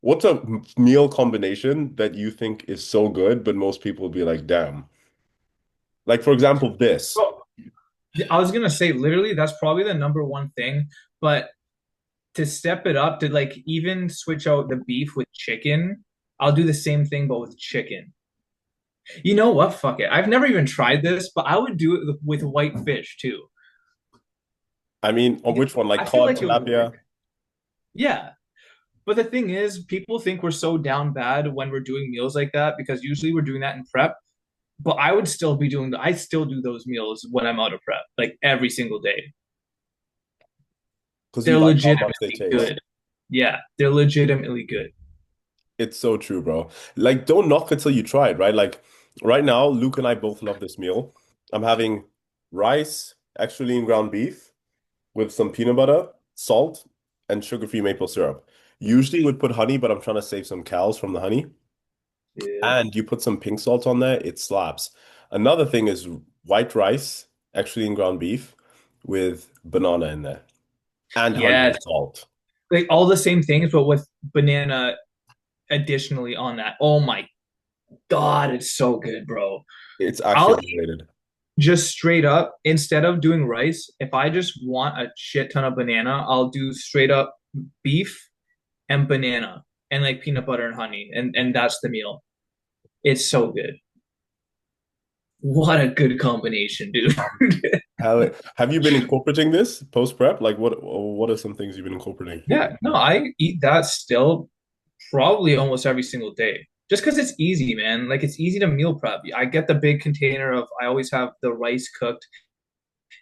What's a meal combination that you think is so good, but most people will be like, damn. Like, for example, this. Bro, I was gonna say literally that's probably the number one thing, but to step it up to like even switch out the beef with chicken, I'll do the same thing but with chicken. You know what? Fuck it. I've never even tried this, but I would do it with white fish too. I mean, on Because which one? Like I feel cod, like it would work. tilapia? Yeah. But the thing is, people think we're so down bad when we're doing meals like that because usually we're doing that in prep. But I would still be doing, I still do those meals when I'm out of prep, like every single day. Because you They're like how much they legitimately taste. good. Yeah, they're legitimately good. It's so true, bro. Like, don't knock until you try it, right? Like, right now, Luke and I both love this meal. I'm having rice, extra lean ground beef with some peanut butter, salt, and sugar-free maple syrup. Usually would put honey, but I'm trying to save some calories from the honey. Yeah. And you put some pink salt on there, it slaps. Another thing is white rice, extra lean ground beef with banana in there and honey Yeah, and salt. like all the same things, but with banana additionally on that. Oh my God, it's so good, bro. It's I'll actually eat underrated. just straight up, instead of doing rice, if I just want a shit ton of banana, I'll do straight up beef and banana and like peanut butter and honey. And that's the meal. It's so good. What a good combination, dude. Have you been incorporating this post prep? Like what are some things you've been incorporating? Yeah, no, I eat that still probably almost every single day. Just because it's easy, man. Like it's easy to meal prep. I get the big container of, I always have the rice cooked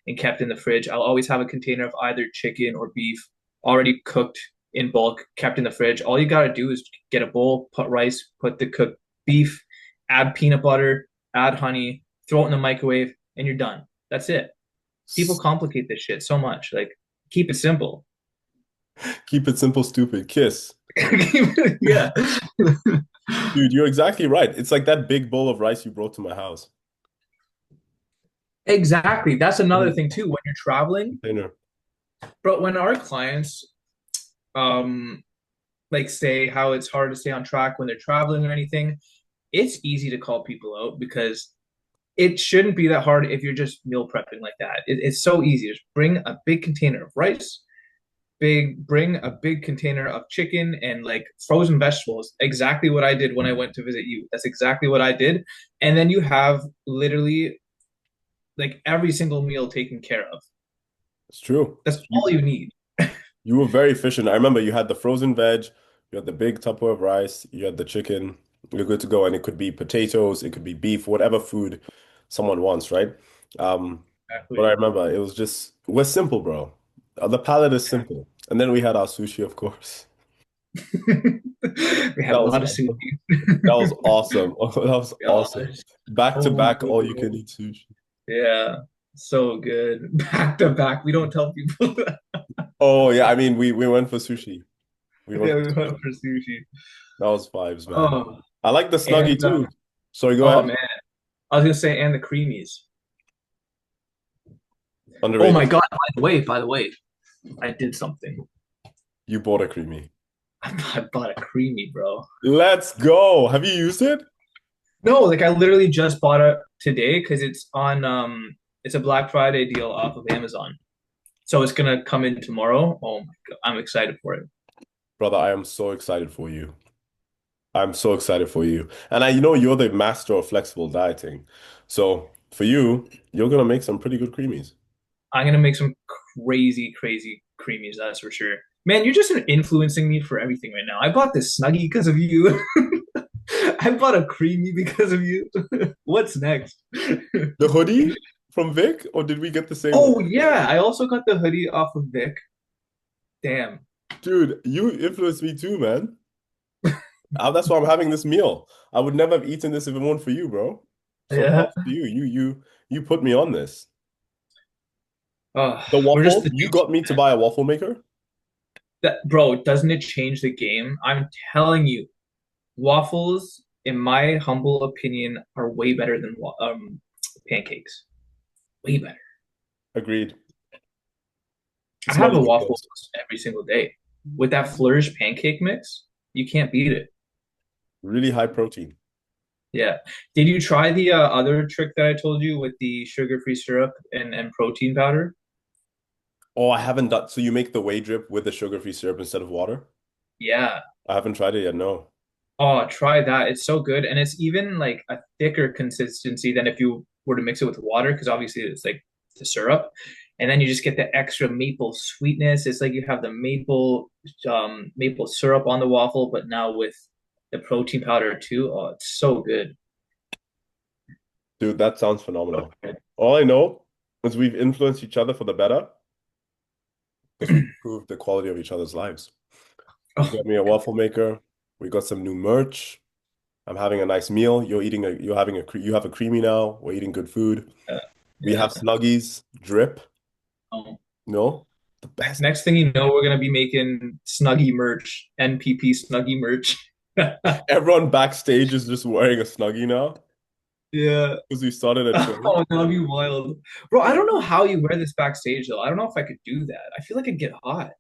and kept in the fridge. I'll always have a container of either chicken or beef already cooked in bulk, kept in the fridge. All you got to do is get a bowl, put rice, put the cooked beef, add peanut butter, add honey, throw it in the microwave, and you're done. That's it. People S- complicate this shit so much. Like, keep it simple. Keep it simple, stupid. Kiss. Yeah. Dude, you're exactly right. It's like that big bowl of rice you brought to my house. Exactly. That's another Mhm. thing too. When you're traveling, Container. but when our clients um like say how it's hard to stay on track when they're traveling or anything, it's easy to call people out because it shouldn't be that hard if you're just meal prepping like that. It's so easy. Just bring a big container of rice, bring a big container of chicken and like frozen vegetables. Exactly what I did when I went to visit you. That's exactly what I did. And then you have literally like every single meal taken care of. It's true. That's all you need. You were very efficient. I remember you had the frozen veg, you had the big tupper of rice, you had the chicken. You're good to go. And it could be potatoes, it could be beef, whatever food someone wants, right? But I Exactly. remember it was just, we're simple, bro. The palate is simple. And then we had our sushi, of course. We had That a was lot of awesome. sushi. That was awesome. That was awesome. Gosh, Back to so back, good, all you can bro. eat sushi. Yeah, so good. Back to back. We don't tell people that. Oh yeah, I mean we went for sushi. We went Yeah, for we went sushi. for sushi. That was vibes, man. Oh, I like the and Snuggie too. Sorry, go oh ahead. man, I was gonna say, and the creamies. Oh my Underrated. God! By the way, I did something. You bought a creamy. I bought a creamy, bro. Let's go. Have you used it? No, like I literally just bought it today because it's a Black Friday deal off of Amazon. So it's gonna come in tomorrow. Oh my God, I'm excited for it. Brother, I am so excited for you. I'm so excited for you. And I know you're the master of flexible dieting. So for you, you're gonna make some pretty good creamies. I'm gonna make some crazy creamies, that's for sure. Man, you're just influencing me for everything right now. I bought this Snuggie because of you. I bought a creamy because of you. What's next? The hoodie from Vic, or did we get the same one? Oh yeah, I also got the hoodie off of Vic. Damn. Dude, you influenced me too, man. That's why I'm having this meal. I would never have eaten this if it weren't for you, bro. So Yeah. props to you. You put me on this. Oh, The we're just waffle, the you got me to buy a waffle maker? that bro, doesn't it change the game? I'm telling you, waffles, in my humble opinion, are way better than pancakes. Way better. Agreed. I It's not have a even waffle close. every single day with that flourish pancake mix. You can't beat it. Really high protein. Yeah. Did you try the other trick that I told you with the sugar-free syrup and protein powder? Oh, I haven't done. So you make the whey drip with the sugar-free syrup instead of water? Yeah. I haven't tried it yet. No. Oh, try that. It's so good. And it's even like a thicker consistency than if you were to mix it with water, because obviously it's like the syrup. And then you just get the extra maple sweetness. It's like you have the maple syrup on the waffle, but now with the protein powder too. Oh, it's so good. Dude, that sounds phenomenal. All I know is we've influenced each other for the better because we improved the quality of each other's lives. You Oh, got me a waffle maker. We got some new merch. I'm having a nice meal. You have a creamy now. We're eating good food. yeah. We have Yeah. Snuggies, drip. Um, No, the best. Next thing you know, we're gonna be making Snuggie merch, NPP Snuggie merch. Everyone backstage is just wearing a Snuggie now Yeah. because we started a trend. Oh, that'd be wild. Bro, I don't know how you wear this backstage though. I don't know if I could do that. I feel like I'd get hot.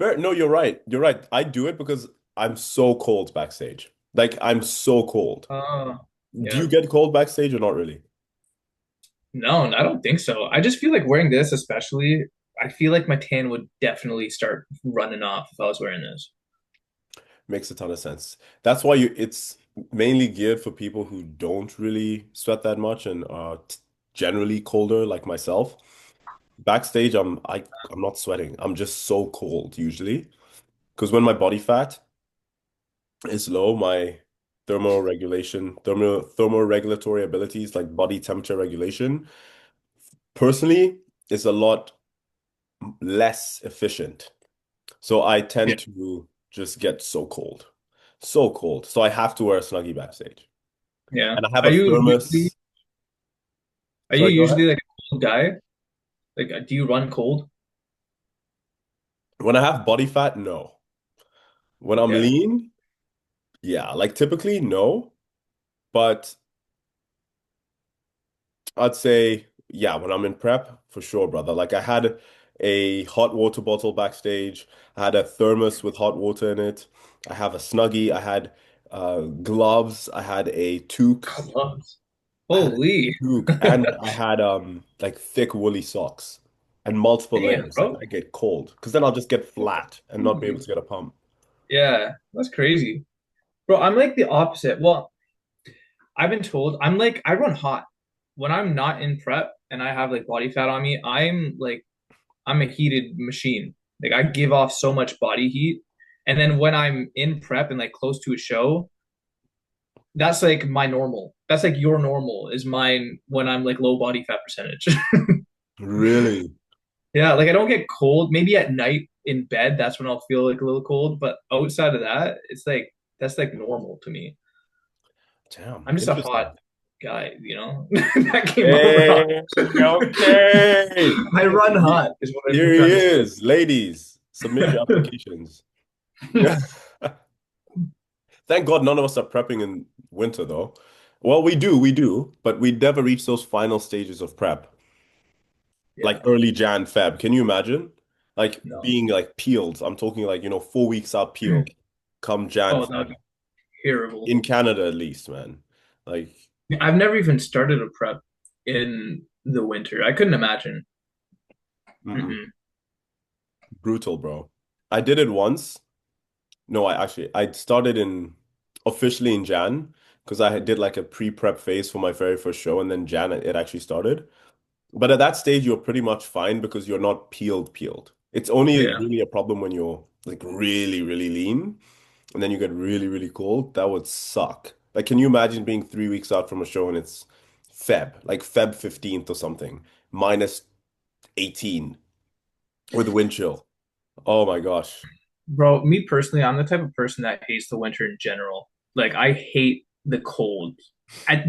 No, you're right. You're right. I do it because I'm so cold backstage. Like I'm so cold. Do you Yeah. get cold backstage or not really? No, I don't think so. I just feel like wearing this, especially, I feel like my tan would definitely start running off if I was wearing this. Makes a ton of sense. That's why it's mainly geared for people who don't really sweat that much and are generally colder like myself. Backstage, I'm not sweating. I'm just so cold usually. Because when my body fat is low, my thermoregulatory abilities, like body temperature regulation, personally, is a lot less efficient. So I Yeah. tend to just get so cold. So cold. So I have to wear a Snuggie backstage. Yeah. And I have a thermos. Are you Sorry, go ahead. usually like a cold guy? Like, do you run cold? When I have body fat, no. When I'm Yeah. lean, yeah. Like typically, no. But I'd say, yeah, when I'm in prep, for sure, brother. Like I had a hot water bottle backstage. I had a thermos with hot water in it. I have a Snuggie. I had gloves. I had a toque. Gloves. I had a Holy. toque, and I had like thick woolly socks and multiple Damn, layers. Like bro. I get cold because then I'll just get flat and not be able to get a pump. Yeah, that's crazy. Bro, I'm like the opposite. Well, I've been told I'm like I run hot. When I'm not in prep and I have like body fat on me, I'm a heated machine. Like I give off so much body heat. And then when I'm in prep and like close to a show, that's like my normal. That's like your normal is mine when I'm like low body fat percentage. Really? Yeah, like I don't get cold. Maybe at night in bed, that's when I'll feel like a little cold. But outside of that, it's like that's like normal to me. Damn, I'm just a hot interesting. guy, that came over hot. Hey, okay. I run He- hot, is what I'm Here he trying to say. is. Ladies, submit your applications. Yeah. Thank God none of us are prepping in winter though. Well, we do, but we never reach those final stages of prep, like Yeah, early Jan, Feb. Can you imagine? Like no. being like peeled. I'm talking like, 4 weeks out peeled come Jan, Oh, that would Feb. be terrible. In Canada at least, man. Like I've never even started a prep in the winter. I couldn't imagine. mm-mm. Mm-mm. Brutal, bro. I did it once. No, I started in officially in Jan because did like a pre-prep phase for my very first show, and then Jan it actually started. But at that stage, you're pretty much fine because you're not peeled. It's only Yeah. really a problem when you're like really, really lean and then you get really, really cold. That would suck. Like, can you imagine being 3 weeks out from a show and it's like Feb 15th or something, minus 18 with wind chill? Oh my gosh. Bro, me personally, I'm the type of person that hates the winter in general. Like I hate the cold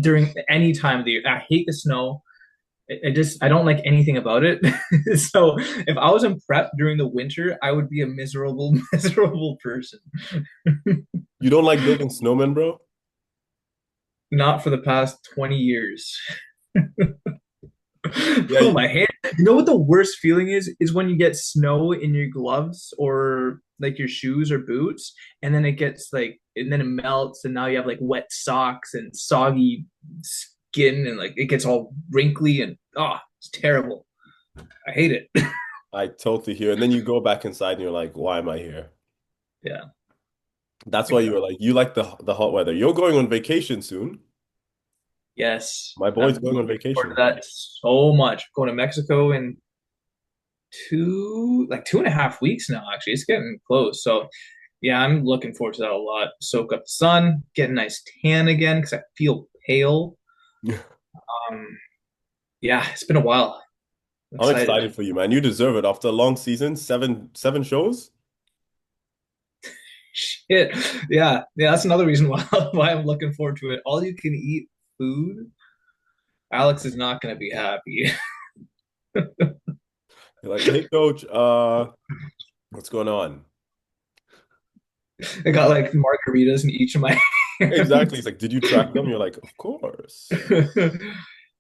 during any time of the year. I hate the snow. I don't like anything about it. So if I was in prep during the winter, I would be a miserable, miserable person. You don't like building snowmen, bro? Not for the past 20 years. Yeah, Oh, my hand. You know what the worst feeling is? Is when you get snow in your gloves or like your shoes or boots, and then it gets like, and then it melts, and now you have like wet socks and soggy skin, and like it gets all wrinkly and it's terrible. I hate it. I totally hear. And then you go back inside and you're like, why am I here? Yeah, That's why you were exactly. like, you like the hot weather. You're going on vacation soon. Yes, My boy's I'm going on looking forward to vacation. that so much. Going to Mexico in like 2.5 weeks now. Actually, it's getting close. So yeah, I'm looking forward to that a lot. Soak up the sun, get a nice tan again because I feel pale. Um, yeah, it's been a while. I'm I'm excited. excited for you, man. You deserve it. After a long season, seven shows. Shit. Yeah, that's another reason why I'm looking forward to it. All you can eat food. Alex is not going to be happy. You're like, hey coach, what's going on? I got like margaritas in each of my Exactly. He's hands. like, did you track them? You're like, of course.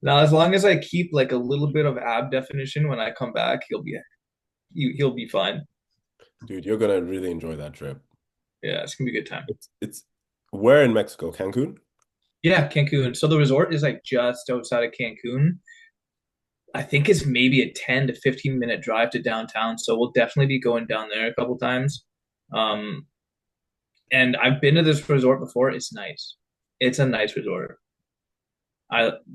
Now, as long as I keep like a little bit of ab definition when I come back, he'll be fine. Dude, you're gonna really enjoy that trip. Yeah, it's gonna be a good time. It's where in Mexico? Cancun? Yeah, Cancun. So the resort is like just outside of Cancun. I think it's maybe a 10 to 15 minute drive to downtown. So we'll definitely be going down there a couple times. Um, and I've been to this resort before. It's nice. It's a nice resort.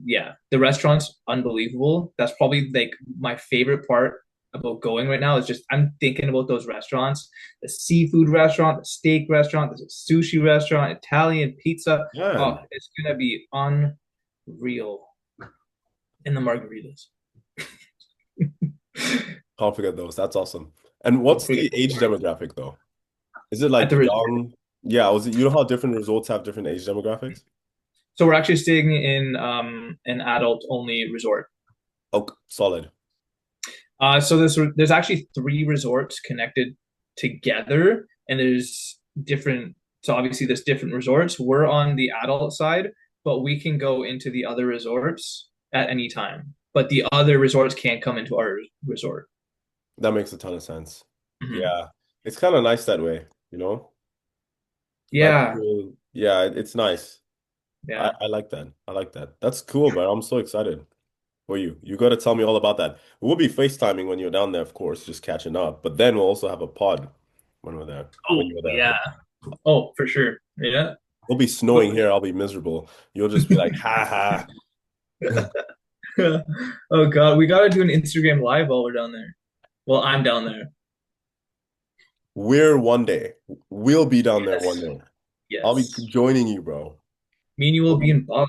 Yeah, the restaurant's unbelievable. That's probably like my favorite part about going right now is just I'm thinking about those restaurants, the seafood restaurant, the steak restaurant, the sushi restaurant, Italian pizza. Oh, Man, it's gonna be unreal. And the margaritas. can't forget those. That's awesome. And Don't what's forget the age demographic though? Is it at like the resort. young? Yeah, was it, you know how different resorts have different age demographics? So we're actually staying in an adult only resort. Oh, solid. So there's actually three resorts connected together, and there's different. So obviously there's different resorts. We're on the adult side, but we can go into the other resorts at any time. But the other resorts can't come into our resort. That makes a ton of sense. Mhm. Yeah. It's kind of nice that way, you know? Like, Yeah, yeah, it's nice. yeah. I like that. I like that. That's cool, but I'm so excited for you. You got to tell me all about that. We'll be FaceTiming when you're down there, of course, just catching up. But then we'll also have a pod when we're there, Oh when you're there. yeah. Oh, for sure. Yeah. It'll be Well, snowing here. I'll be miserable. You'll just be like, ha ha. oh God, we gotta do an Instagram live while we're down there. Well, I'm down there. We're one day. We'll be down there one Yes. day. I'll be Yes. joining you, bro. Me and you will be in Bali.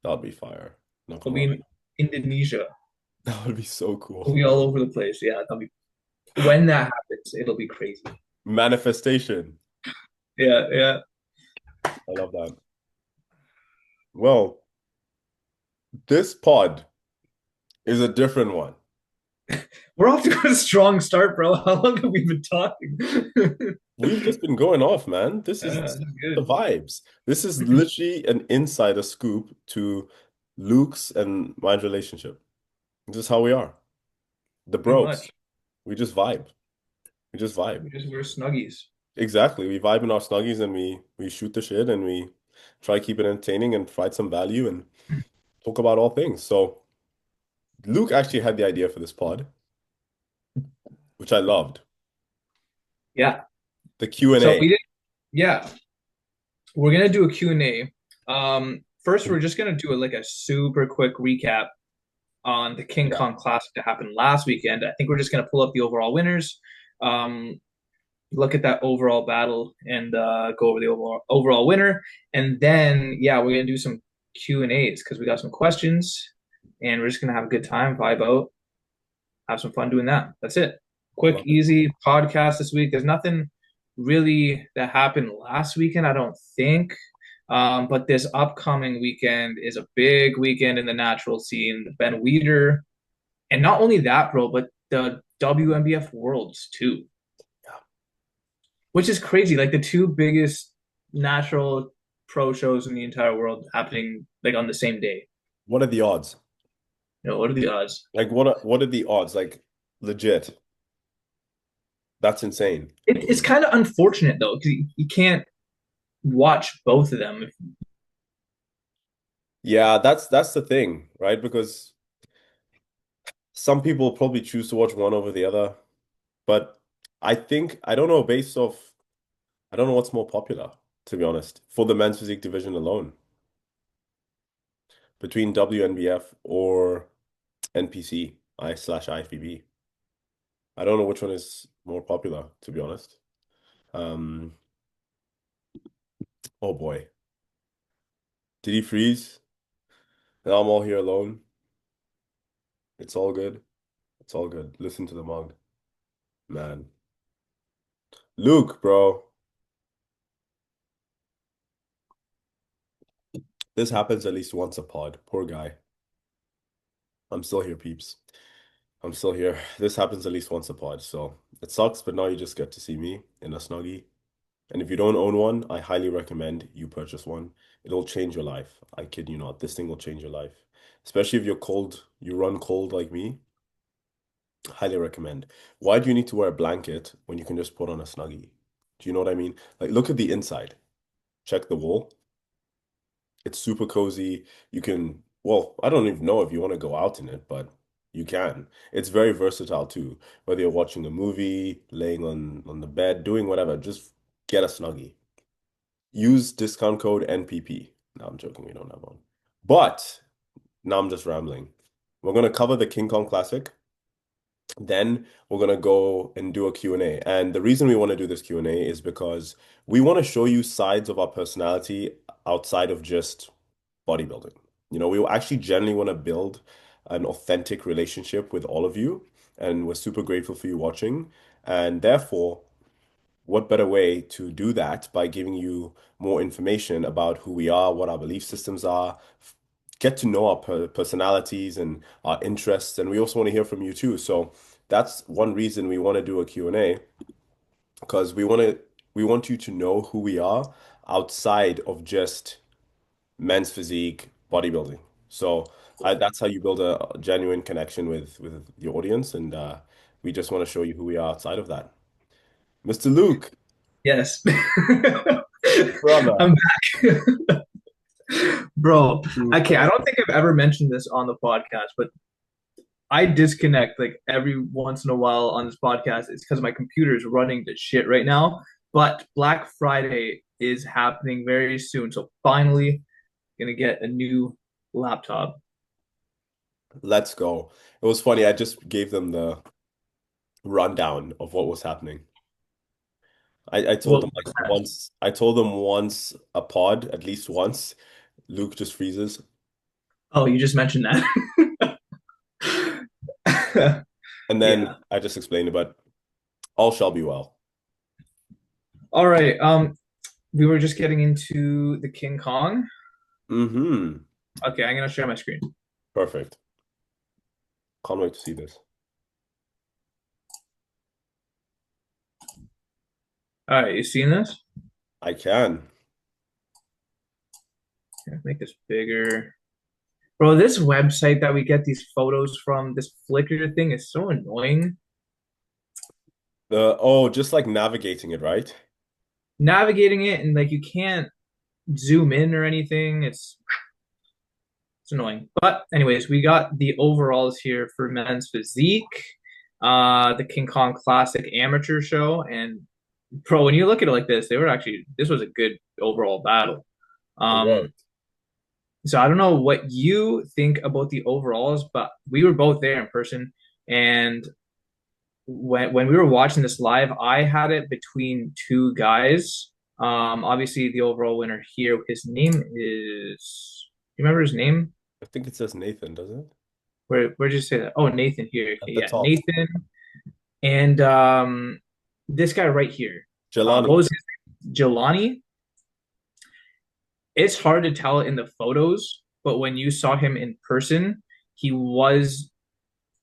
That'll be fire. Not We'll gonna be lie. in Indonesia. That would be so We'll cool. be all over the place. Yeah, that'll be when that happens, it'll be crazy. Manifestation. Yeah, yeah. I love that. Well, this pod is a different one. We're off to a strong start, bro. How long have we been talking? We've just been going off, man. This is That's the good. vibes. This is literally an insider scoop to Luke's and my relationship. This is how we are. The Pretty bros. much. We just vibe. We just vibe. We just wear snuggies. Exactly. We vibe in our snuggies and we shoot the shit and we try to keep it entertaining and provide some value and talk about all things. So Luke actually had the idea for this pod, which I loved. Yeah. The So Q&A. we did, yeah. We're gonna do a Q&A. First, we're just gonna do like a super quick recap on the King Yeah. Kong Classic that happened last weekend. I think we're just gonna pull up the overall winners, um, look at that overall battle, and go over the overall winner. And then, yeah, we're gonna do some Q&As because we got some questions, and we're just gonna have a good time, vibe out, have some fun doing that. That's it. I Quick, love it. easy podcast this week. There's nothing really that happened last weekend, I don't think. But this upcoming weekend is a big weekend in the natural scene. Ben Weeder, and not only that, bro, but the WMBF Worlds too, Yeah. which is crazy. Like the two biggest natural pro shows in the entire world happening like on the same day. What are the odds? What are the odds? Like what are the odds? Like legit. That's insane. It's kind of unfortunate though, because you can't watch both of them. Yeah, that's the thing, right? Because some people probably choose to watch one over the other, but I think I don't know based off I don't know what's more popular, to be honest, for the men's physique division alone, between WNBF or NPC I slash IFBB. I don't know which one is more popular, to be honest. Um, oh boy. Did he freeze? Now I'm all here alone. It's all good. It's all good. Listen to the mug. Man. Luke, bro. This happens at least once a pod. Poor guy. I'm still here, peeps. I'm still here. This happens at least once a pod, so it sucks, but now you just get to see me in a snuggie. And if you don't own one, I highly recommend you purchase one. It'll change your life. I kid you not. This thing will change your life. Especially if you're cold, you run cold like me. Highly recommend. Why do you need to wear a blanket when you can just put on a snuggie? Do you know what I mean? Like, look at the inside. Check the wall. It's super cozy. You can, well, I don't even know if you want to go out in it, but you can. It's very versatile too. Whether you're watching a movie, laying on the bed, doing whatever, just get a snuggie. Use discount code NPP. No, I'm joking. We don't have one. But now I'm just rambling. We're going to cover the King Kong Classic. Then we're going to go and do a Q&A. And the reason we want to do this Q&A is because we want to show you sides of our personality outside of just bodybuilding. You know, we actually generally want to build an authentic relationship with all of you. And we're super grateful for you watching. And therefore, what better way to do that by giving you more information about who we are, what our belief systems are, get to know our personalities and our interests. And we also want to hear from you too. So that's one reason we want to do a Q&A because we want you to know who we are outside of just men's physique, bodybuilding. So that's how you build a genuine connection with the audience, and we just want to show you who we are outside of that. Mr. Luke, Yes. brother. I'm back. Bro, Mm. okay, I don't think I've ever mentioned this on the podcast, but I disconnect like every once in a while on this podcast. It's because my computer is running to shit right now. But Black Friday is happening very soon. So finally gonna get a new laptop. Let's go. It was funny. I just gave them the rundown of what was happening. I told Well, them like once, I told them once a pod, at least once, Luke just freezes. oh, you just mentioned that. And then Yeah. I just explained it, but all shall be well. All right. We were just getting into the King Kong. Mm-hmm. Okay, I'm gonna share my screen. Perfect. Can't wait to see this. All right, you seeing this? I can. Here, make this bigger. Bro, this website that we get these photos from, this Flickr thing is so annoying. Just like navigating it, right? Navigating it and like you can't zoom in or anything. It's annoying. But anyways, we got the overalls here for men's physique, the King Kong Classic Amateur Show, and bro, when you look at it like this was a good overall battle. It was. Um, so I don't know what you think about the overalls, but we were both there in person, and when we were watching this live, I had it between two guys. Obviously the overall winner here, his name is. Do you remember his name? I think it says Nathan, doesn't it? Where did you say that? Oh, Nathan here. Okay, At the yeah, top. Nathan and this guy right here. What Jelani. was his Jelani? It's hard to tell in the photos, but when you saw him in person, he was,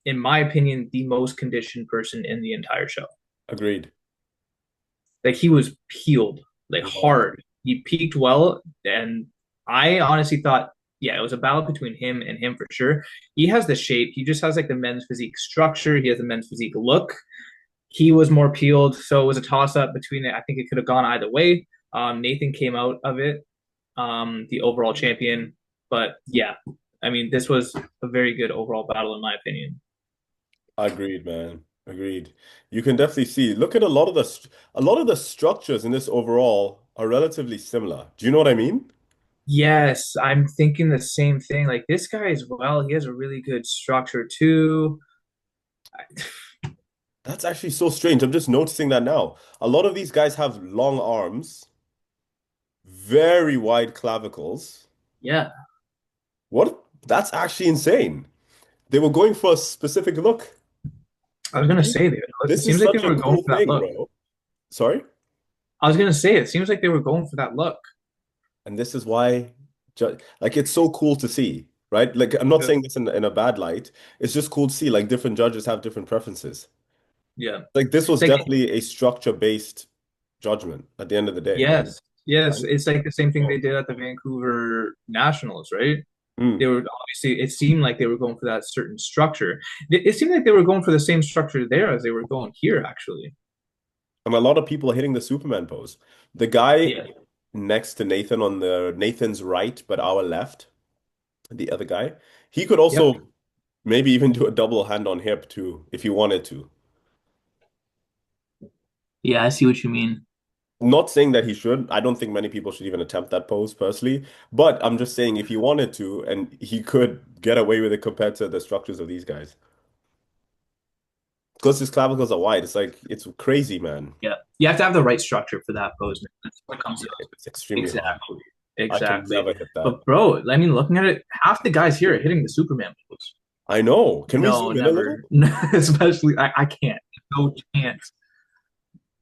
in my opinion, the most conditioned person in the entire show. Agreed. Like he was peeled, like He was. hard. He peaked well, and I honestly thought yeah, it was a battle between him and him for sure. He has the shape. He just has like the men's physique structure. He has the men's physique look. He was more peeled, so it was a toss up between it. I think it could have gone either way. Nathan came out of it, the overall champion. But yeah, I mean, this was a very good overall battle in my opinion. Agreed, man. Agreed. You can definitely see. Look at a lot of the structures in this overall are relatively similar. Do you know what I mean? Yes, I'm thinking the same thing. Like this guy as well, he has a really good structure too. That's actually so strange. I'm just noticing that now. A lot of these guys have long arms, very wide clavicles. Yeah, What? That's actually insane. They were going for a specific look. I was gonna say it This is seems like they such a were going cool for that thing, look. bro. Sorry? I was gonna say it seems like they were going for that look. And this is why, like, it's so cool to see, right? Like, I'm not Yeah. saying this in a bad light. It's just cool to see, like, different judges have different preferences. Yeah. Like, this was It's like definitely a structure-based judgment at the end of the day. yes, yes. Right? It's like the same thing they did at the Vancouver Nationals, right? They Mm. were obviously it seemed like they were going for that certain structure. It seemed like they were going for the same structure there as they were going here, actually. And a lot of people are hitting the Superman pose. The guy Yeah. next to Nathan on the Nathan's right, but our left, the other guy, he could also Yep. maybe even do a double hand on hip too, if he wanted to. Yeah, I see what you mean. Not saying that he should. I don't think many people should even attempt that pose personally. But I'm just saying if he wanted to, and he could get away with it compared to the structures of these guys. Because his clavicles are wide. It's like, it's crazy, man. Yeah. You have to have the right structure for that pose, man. That's what comes Yeah, to it's extremely hard. exactly. I can Exactly. never hit that. But bro, I mean, looking at it, half the guys here are hitting the Superman pose. I know. Can we No, zoom in a little? never. Especially, I can't. No chance.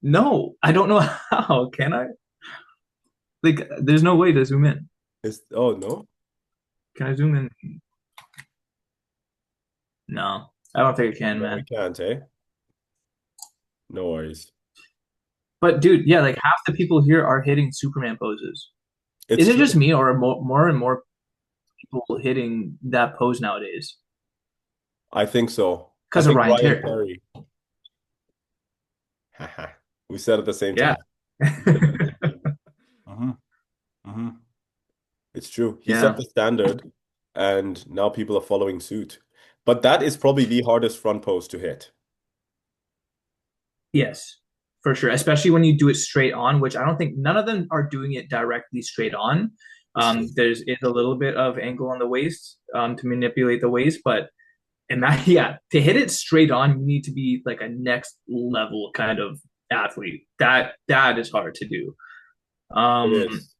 No, I don't know how. Can I? Like, there's no way to zoom in. Oh, no? Can I zoom in? No, I don't think I can, No, we man. can't, eh? No worries. But dude, yeah, like half the people here are hitting Superman poses. It's Is it true. just me, or are more and more people hitting that pose nowadays? I think so. I Because of think Ryan Ryan Terry. Perry. We said at the same Yeah. time. hmm hmm It's true. He set Yeah. the standard, and now people are following suit. But that is probably the hardest front post to hit. Yes, for sure. Especially when you do it straight on, which I don't think none of them are doing it directly straight on. It's true. There's is a little bit of angle on the waist to manipulate the waist, but and that yeah, to hit it straight on, you need to be like a next level kind of athlete. That is hard to do. It Um, is.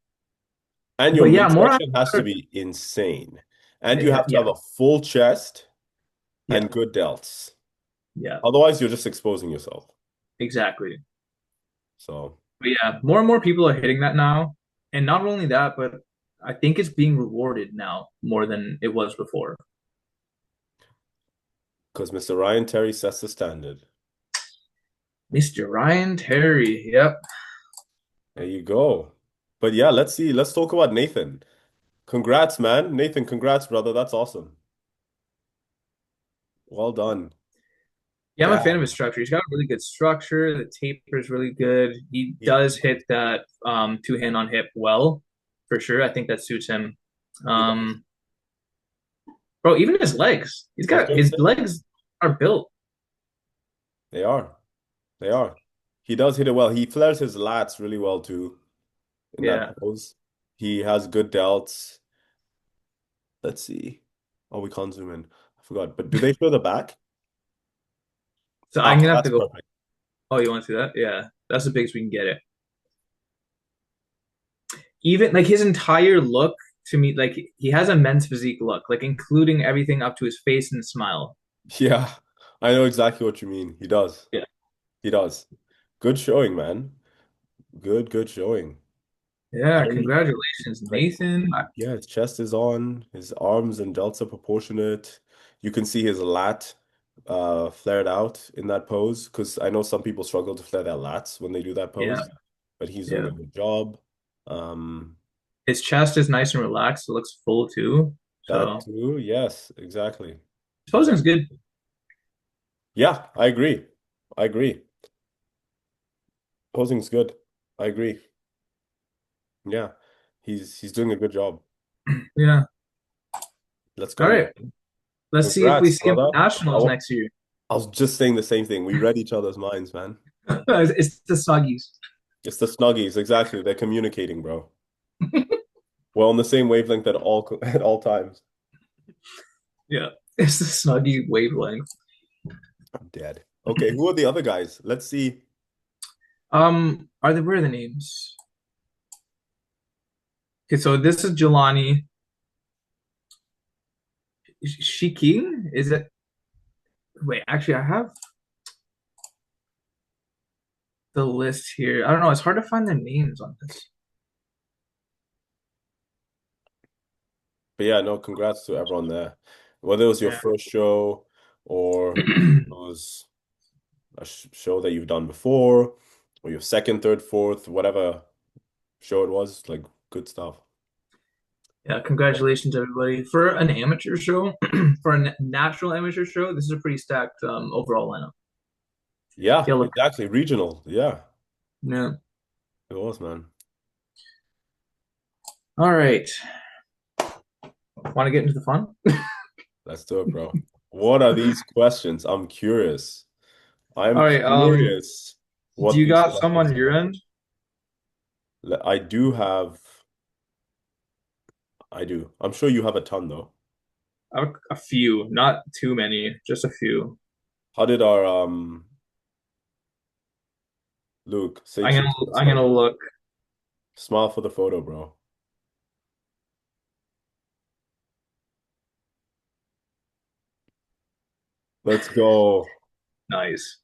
And your but yeah, more midsection has to be insane. And you have to yeah, have a full chest yeah, and good delts. yeah, Otherwise, you're just exposing yourself. exactly. So, But yeah, more and more people are hitting that now, and not only that, but I think it's being rewarded now more than it was before. because Mr. Ryan Terry sets the standard. Mr. Ryan Terry. Yep. There you go. But yeah, let's see. Let's talk about Nathan. Congrats, man. Nathan, congrats, brother. That's awesome. Well done. Yeah, I'm a fan of his Damn. structure. He's got a really good structure. The taper is really good. He He, does hit that two hand on hip well, for sure. I think that suits him. he does. Um, bro, even his legs. He's I was got gonna his say legs are built. they are. They are. He does hit it well. He flares his lats really well too in that Yeah. pose. He has good delts. Let's see. Oh, we can't zoom in. I forgot. But do they show the back? So I'm Ah, gonna have to that's go. perfect. Oh, you want to see that? Yeah. That's the biggest we can get it. Even like his entire look to me, like he has a men's physique look, like including everything up to his face and smile. Yeah, I know exactly what you mean. He does. Yeah. He does. Good showing, man. Good showing. Yeah, And congratulations, like, Nathan. yeah, his chest is on, his arms and delts are proportionate. You can see his lat flared out in that pose because I know some people struggle to flare their lats when they do that Yeah, pose, but he's doing yeah. a good job. Um, His chest is nice and relaxed. It looks full too. That So too. Yes, exactly. his posing's Exactly. good. Yeah, I agree. I agree. Posing's good. I agree. Yeah. He's doing a good job. Yeah. Let's All go, man. right. Let's see if we Congrats, see him brother. at nationals next year. I was just saying the same thing. We read each other's minds, man. It's the Snuggies. It's the Snuggies, exactly. They're communicating, bro. We're on the same wavelength at all at all times. Yeah. It's the Snuggie wavelength. I'm dead. Okay, who are the other guys? Let's see. Where are the names? Okay, so this is Jelani. King? Is it? Wait, actually, I have the list here. I don't know. It's hard to find the names on this. But yeah, no, congrats to everyone there. Whether it was your Yeah. first show or it was a sh show that you've done before, or your second, third, fourth, whatever show it was, like good stuff. Yeah, congratulations everybody for an amateur show. For a natural amateur show, this is a pretty stacked overall lineup. Yeah, Yeah, look. exactly. Regional. Yeah, Yeah. it was, man. All right. Want to get into the fun? Let's do it, bro. What are these questions? I'm curious. All I'm right. curious Do what you these got some questions on your end? I do have. I do. I'm sure you have a ton though. A few, not too many, just a few. How did our Luke say I'm gonna cheese with a I'm gonna smile? look. Smile for the photo, bro. Let's go. Nice.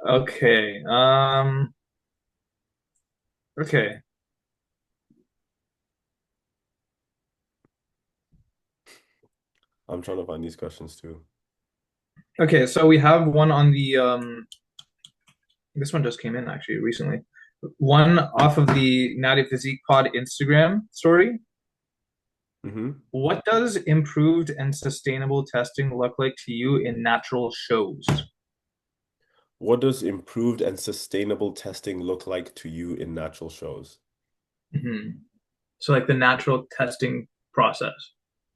Okay. Okay. I'm trying to find these questions too. Okay, so we have one on the this one just came in actually recently. One off of the Natty Physique Pod Instagram story. Hmm. What does improved and sustainable testing look like to you in natural shows? What does improved and sustainable testing look like to you in natural shows? Mhm. So like the natural testing process.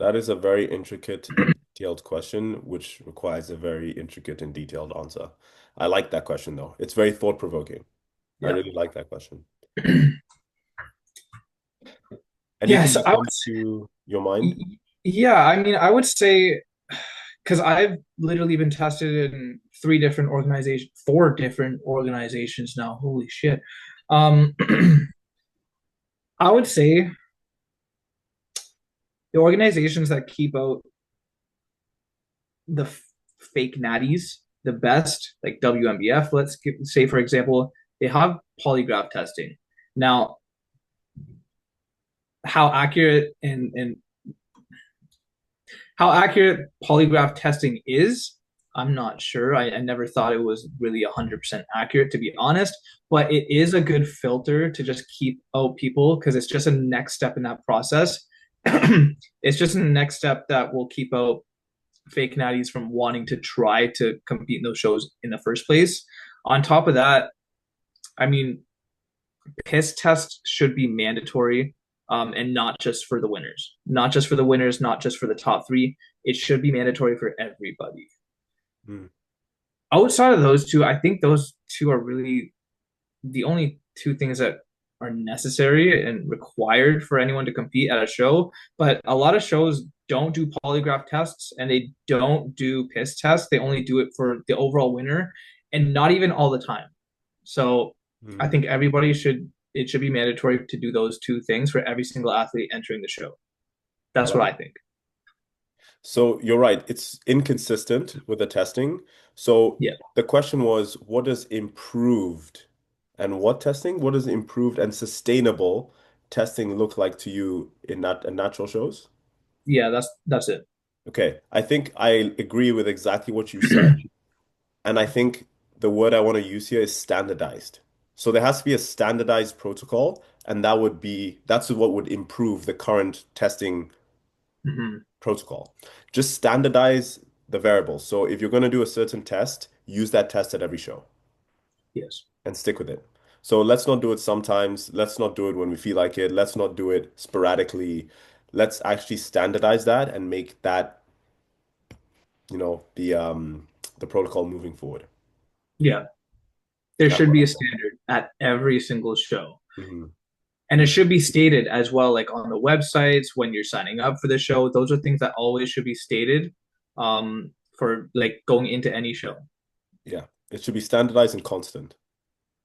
That is a very intricate and detailed question, which requires a very intricate and detailed answer. I like that question though. It's very thought-provoking. I Yeah. really like that question. Anything Yes, that comes to your mind? yeah, I mean, I would say because I've literally been tested in four different organizations now. Holy shit. Um, I would say the organizations that keep out the fake natties the best, like WMBF, say for example, they have polygraph testing. Now, how accurate and how accurate polygraph testing is, I'm not sure. I never thought it was really 100% accurate, to be honest, but it is a good filter to just keep out people because it's just a next step in that process. It's just a next step that will keep out fake natties from wanting to try to compete in those shows in the first place. On top of that, I mean, piss tests should be mandatory, and not just for the winners, not just for the winners, not just for the top three. It should be mandatory for everybody. Hmm. Outside of those two, I think those two are really the only two things that are necessary and required for anyone to compete at a show. But a lot of shows don't do polygraph tests and they don't do piss tests. They only do it for the overall winner and not even all the time. So I Hmm. think it should be mandatory to do those two things for every single athlete entering the show. I That's what like. I think. So you're right. It's inconsistent with the testing. So Yeah. the question was, what does improved and what testing? What does improved and sustainable testing look like to you in natural shows? Yeah, that's it. Okay, I think I agree with exactly what you said. And I think the word I want to use here is standardized. So there has to be a standardized protocol And that's what would improve the current testing Hmm. protocol. Just standardize the variables. So if you're going to do a certain test, use that test at every show Yes. and stick with it. So let's not do it sometimes. Let's not do it when we feel like it. Let's not do it sporadically. Let's actually standardize that and make that, the protocol moving forward. Yeah. There That's should what be a standard at every single show. Mhm. And it should be stated as well, like on the websites when you're signing up for the show. Those are things that always should be stated for like going into any show. Yeah. It should be standardized and constant.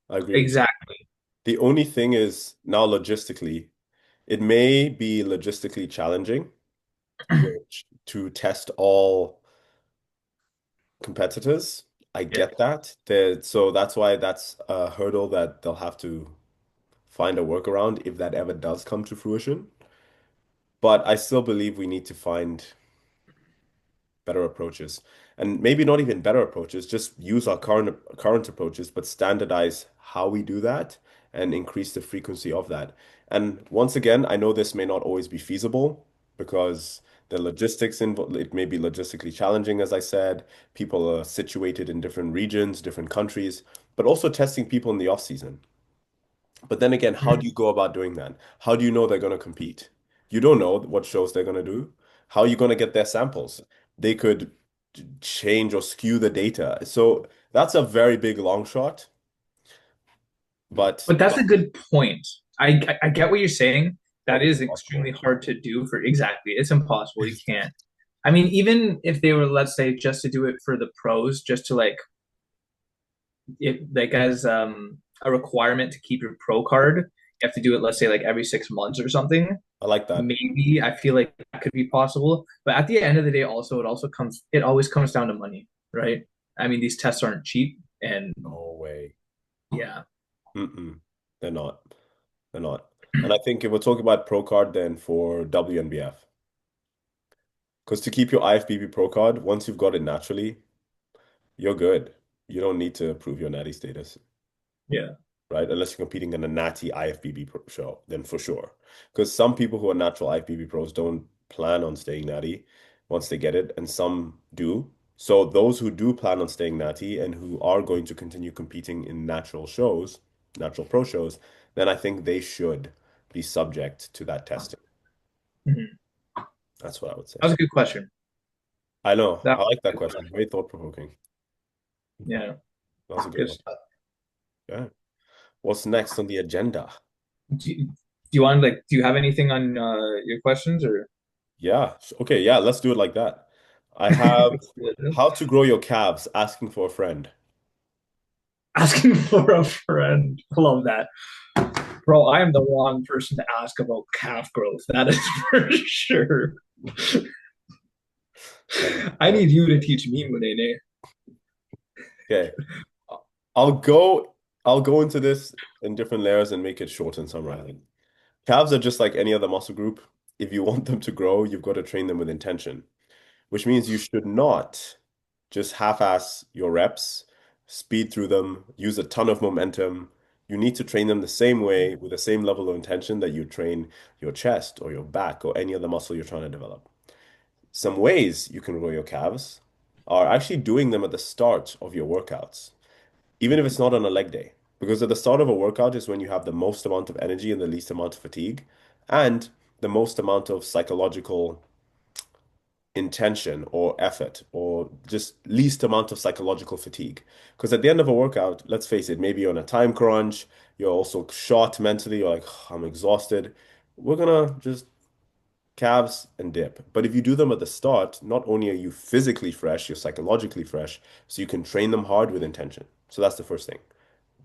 I agree with you. Exactly. The only thing is now logistically, it may be logistically challenging to test all competitors. I Yeah. get that. So that's why that's a hurdle that they'll have to find a workaround if that ever does come to fruition. But I still believe we need to find better approaches. And maybe not even better approaches, just use our current approaches, but standardize how we do that and increase the frequency of that. And once again, I know this may not always be feasible because the logistics involved, it may be logistically challenging, as I said. People are situated in different regions, different countries, but also testing people in the off season. But then again, how do Mhm. you go about doing that? How do you know they're going to compete? You don't know what shows they're going to do. How are you going to get their samples? They could change or skew the data. So that's a very big long shot. But But that's a good point. I get what you're saying. That almost is extremely impossible. hard to do for exactly. It's impossible. You can't. I mean, even if they were, let's say, just to do it for the pros, just to like it like as a requirement to keep your pro card, you have to do it, let's say, like every 6 months or something. I like that. Maybe I feel like that could be possible. But at the end of the day, it always comes down to money, right? I mean, these tests aren't cheap, and No way. yeah. Mm-mm. They're not. They're not. And I think if we're talking about pro card, then for WNBF, because to keep your IFBB pro card, once you've got it naturally, you're good. You don't need to prove your natty status. Yeah. Right? Unless you're competing in a natty IFBB show, then for sure. Because some people who are natural IFBB pros don't plan on staying natty once they get it, and some do. So those who do plan on staying natty and who are going to continue competing in natural shows, natural pro shows, then I think they should be subject to that testing. Mhm. That's what I would say. That was a good question. I know. That I was like a that good question. question. Very thought-provoking. Yeah. That was a good Good one. stuff. Yeah. What's next on the agenda? Do you have anything on your questions or Yeah. Okay. Yeah. Let's do it like that. I have how to grow your calves, asking for a friend. asking for a friend? I love that. Bro, I am the wrong person to ask about calf growth. That is for sure. I Uh, need you to teach me, Munene. Okay. I'll go I'll go into this in different layers and make it short and summarizing. Calves are just like any other muscle group. If you want them to grow, you've got to train them with intention, which means you should not just half-ass your reps, speed through them, use a ton of momentum. You need to train them the same way with the same level of intention that you train your chest or your back or any other muscle you're trying to develop. Some ways you can grow your calves are actually doing them at the start of your workouts, even if it's not on a leg day. Because at the start of a workout is when you have the most amount of energy and the least amount of fatigue, and the most amount of psychological intention or effort or just least amount of psychological fatigue. Because at the end of a workout, let's face it, maybe you're on a time crunch, you're also shot mentally, you're like, I'm exhausted. We're gonna just calves and dip. But if you do them at the start, not only are you physically fresh, you're psychologically fresh, so you can train them hard with intention. So that's the first thing.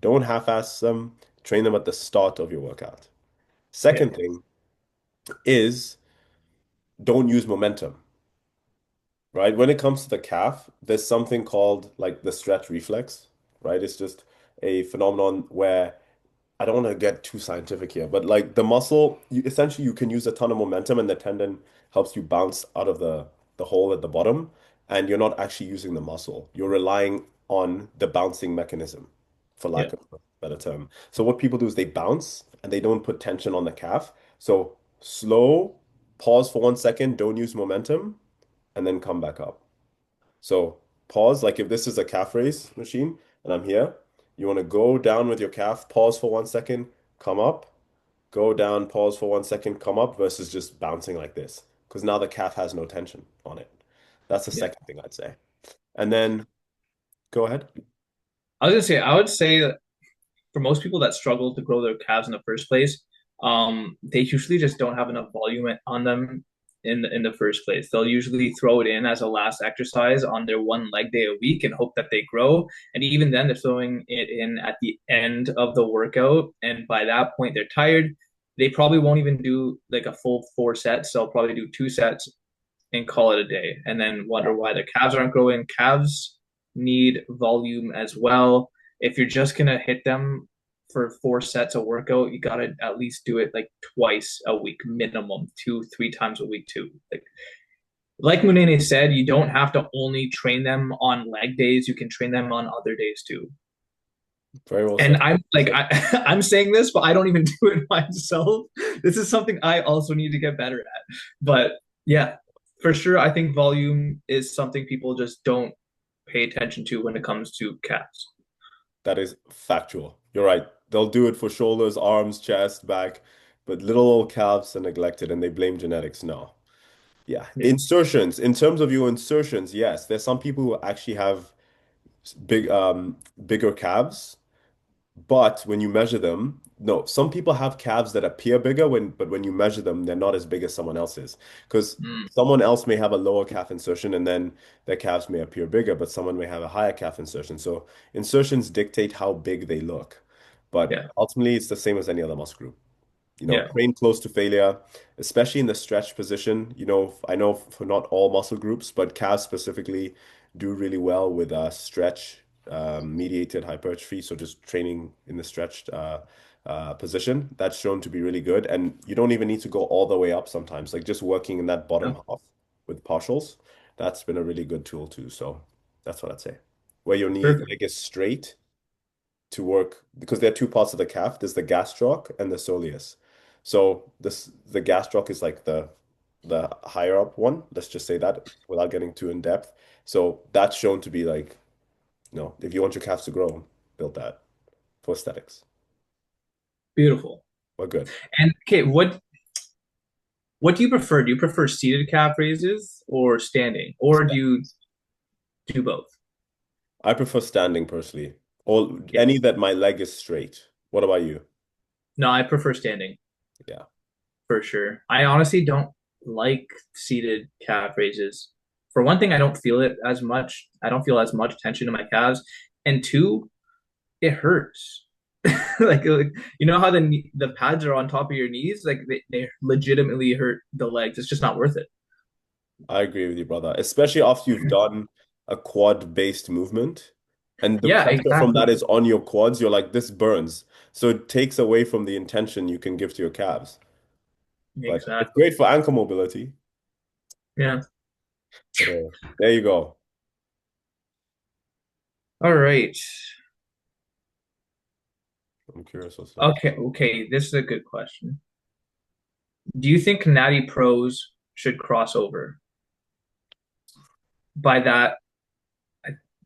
Don't half-ass them, train them at the start of your workout. Yeah, Second thing is don't use momentum. Right? When it comes to the calf, there's something called like the stretch reflex, right? It's just a phenomenon where I don't want to get too scientific here, but like the muscle, essentially you can use a ton of momentum and the tendon helps you bounce out of the hole at the bottom, and you're not actually using the muscle. You're relying on the bouncing mechanism, for yeah, lack of a better term. So what people do is they bounce and they don't put tension on the calf. So slow, pause for 1 second, don't use momentum, and then come back up. So pause, like if this is a calf raise machine and I'm here, you want to go down with your calf, pause for 1 second, come up, go down, pause for 1 second, come up versus just bouncing like this. Because now the calf has no tension on it. That's the Yeah. second thing I'd say. And then go ahead. I would say that for most people that struggle to grow their calves in the first place, they usually just don't have enough volume on them in the first place. They'll usually throw it in as a last exercise on their one leg day a week and hope that they grow. And even then, they're throwing it in at the end of the workout, and by that point, they're tired. They probably won't even do like a full 4 sets. They'll probably do 2 sets and call it a day, and then wonder why their calves aren't growing. Calves need volume as well. If you're just gonna hit them for 4 sets of workout, you gotta at least do it like twice a week, minimum, 2, 3 times a week too. Like Munene said, you don't have to only train them on leg days. You can train them on other days too. Very well And said. I'm like, I'm saying this, but I don't even do it myself. This is something I also need to get better at. But yeah, for sure, I think volume is something people just don't pay attention to when it comes to calves. That is factual. You're right. They'll do it for shoulders, arms, chest, back, but little old calves are neglected and they blame genetics. No. Yeah. Yeah. Insertions. In terms of your insertions, yes, there's some people who actually have bigger calves. But when you measure them, no, some people have calves that appear bigger but when you measure them, they're not as big as someone else's. Because Mm, someone else may have a lower calf insertion and then their calves may appear bigger, but someone may have a higher calf insertion. So insertions dictate how big they look. But yeah. ultimately, it's the same as any other muscle group. Yeah. Train close to failure, especially in the stretch position. I know for not all muscle groups, but calves specifically do really well with stretch mediated hypertrophy. So just training in the stretched position, that's shown to be really good. And you don't even need to go all the way up sometimes. Like just working in that bottom Yeah. half with partials, that's been a really good tool too. So that's what I'd say. Where your knee Perfect. leg is straight to work because there are two parts of the calf. There's the gastroc and the soleus. So the gastroc is like the higher up one. Let's just say that without getting too in depth. So that's shown to be like, if you want your calves to grow, build that for aesthetics. Beautiful. We're good. And okay, what do you prefer? Do you prefer seated calf raises or standing, or do you do both? I prefer standing personally, or Yeah. any that my leg is straight. What about you? No, I prefer standing Yeah, for sure. I honestly don't like seated calf raises. For one thing, I don't feel it as much. I don't feel as much tension in my calves. And two, it hurts. Like you know how the pads are on top of your knees, like they legitimately hurt the legs. It's just not worth it. I agree with you, brother. Especially after you've done a quad-based movement, and the Yeah, pressure from that exactly. is on your quads. You're like, this burns. So it takes away from the intention you can give to your calves. But it's Exactly. great for ankle mobility. Yeah. But there you go. All right. I'm curious what's next. Okay. This is a good question. Do you think Natty pros should cross over? By that,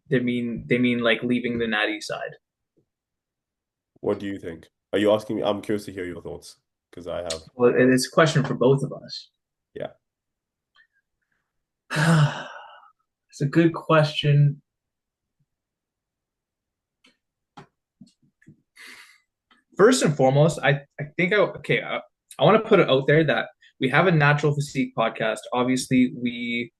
they mean like leaving the Natty side. What do you think? Are you asking me? I'm curious to hear your thoughts because I have, Well, it's a question for both of us. yeah. It's a good question. First and foremost, I think I want to put it out there that we have a natural physique podcast. Obviously, we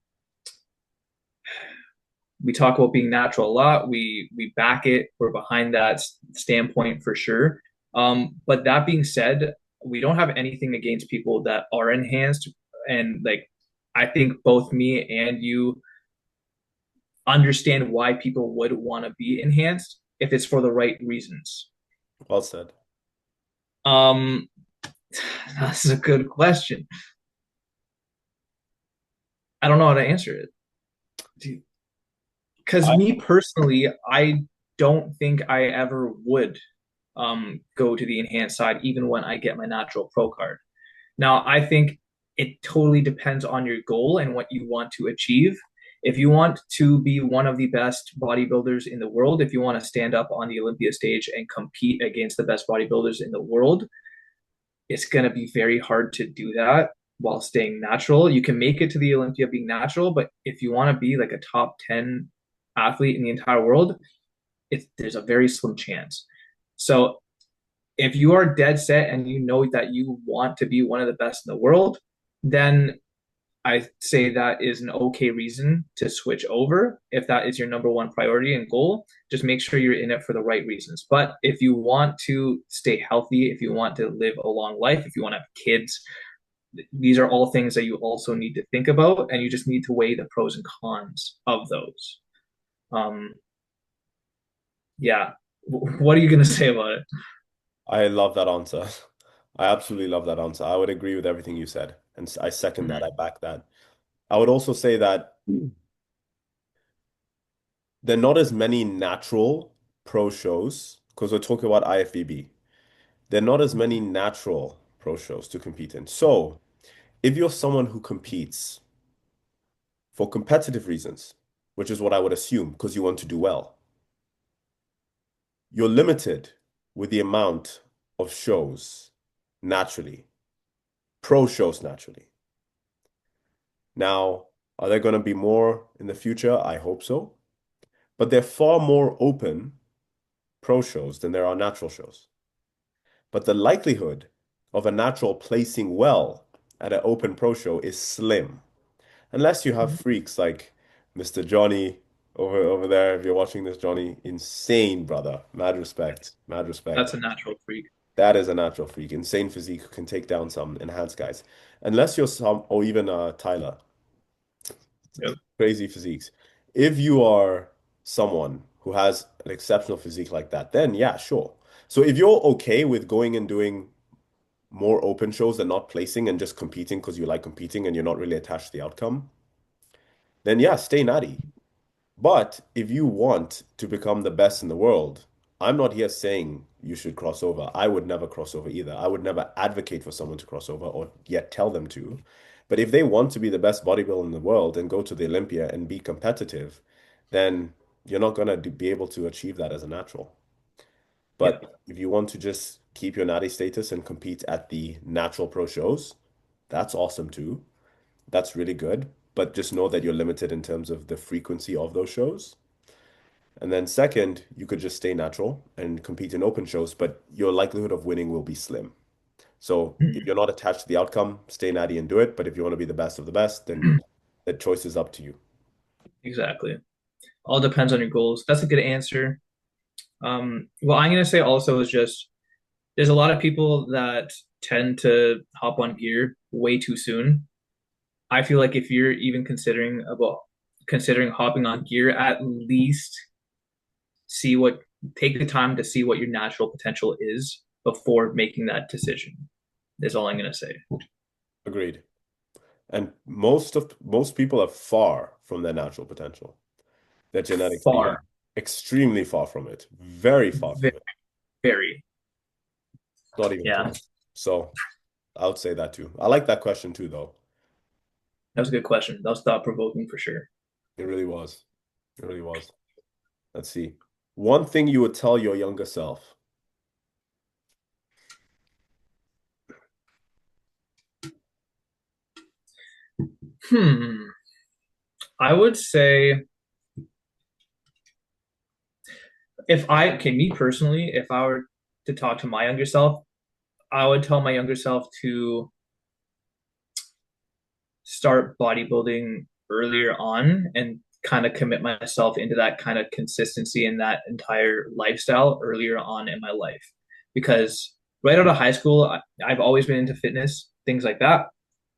talk about being natural a lot. We back it. We're behind that standpoint for sure. But that being said, we don't have anything against people that are enhanced, and like I think both me and you understand why people would want to be enhanced if it's for the right reasons. Well said. Um, this is a good question. I don't know how to answer it. Because I me personally, I don't think I ever would. go to the enhanced side even when I get my natural pro card. Now, I think it totally depends on your goal and what you want to achieve. If you want to be one of the best bodybuilders in the world, if you want to stand up on the Olympia stage and compete against the best bodybuilders in the world, it's going to be very hard to do that while staying natural. You can make it to the Olympia being natural, but if you want to be like a top 10 athlete in the entire world, there's a very slim chance. So if you are dead set and you know that you want to be one of the best in the world, then I say that is an okay reason to switch over. If that is your number one priority and goal, just make sure you're in it for the right reasons. But if you want to stay healthy, if you want to live a long life, if you want to have kids, these are all things that you also need to think about, and you just need to weigh the pros and cons of those. Um, yeah. What are you going to say about it? I love that answer. I absolutely love that answer. I would agree with everything you said, and I second that. I Mm-hmm. back that. I would also say that there are not as many natural pro shows because we're talking about IFBB. There are not as many natural pro shows to compete in. So, if you're someone who competes for competitive reasons, which is what I would assume because you want to do well, you're limited with the amount of shows naturally, pro shows naturally. Now, are there going to be more in the future? I hope so. But they're far more open pro shows than there are natural shows. But the likelihood of a natural placing well at an open pro show is slim. Unless you have freaks like Mr. Johnny over there. If you're watching this, Johnny, insane, brother. Mad respect. Mad respect. That's a natural freak. That is a natural freak. Insane physique who can take down some enhanced guys. Unless you're some, or even Tyler, Yep. crazy physiques. If you are someone who has an exceptional physique like that, then yeah, sure. So if you're okay with going and doing more open shows than not placing and just competing because you like competing and you're not really attached to the outcome, then yeah, stay natty. But if you want to become the best in the world, I'm not here saying you should cross over. I would never cross over either. I would never advocate for someone to cross over or yet tell them to. But if they want to be the best bodybuilder in the world and go to the Olympia and be competitive, then you're not going to be able to achieve that as a natural. Yep. But if you want to just keep your natty status and compete at the natural pro shows, that's awesome too. That's really good. But just know that you're limited in terms of the frequency of those shows. And then second, you could just stay natural and compete in open shows, but your likelihood of winning will be slim. So if you're not attached to the outcome, stay natty and do it. But if you want to be the best of the best, then the choice is up to you. Exactly. All depends on your goals. That's a good answer. What I'm gonna say also is just there's a lot of people that tend to hop on gear way too soon. I feel like if you're even considering hopping on gear, at least see what take the time to see what your natural potential is before making that decision. Is all I'm gonna say. Agreed. And most people are far from their natural potential. Their genetics being Far, extremely far from it, very far from very, it, very. not even Yeah, close. So I would say that too. I like that question too, though. that was a good question. That was thought provoking for sure. It really was. It really was. Let's see. One thing you would tell your younger self. Hmm. I would say okay, me personally, if I were to talk to my younger self, I would tell my younger self to start bodybuilding earlier on and kind of commit myself into that kind of consistency in that entire lifestyle earlier on in my life. Because right out of high school, I've always been into fitness, things like that,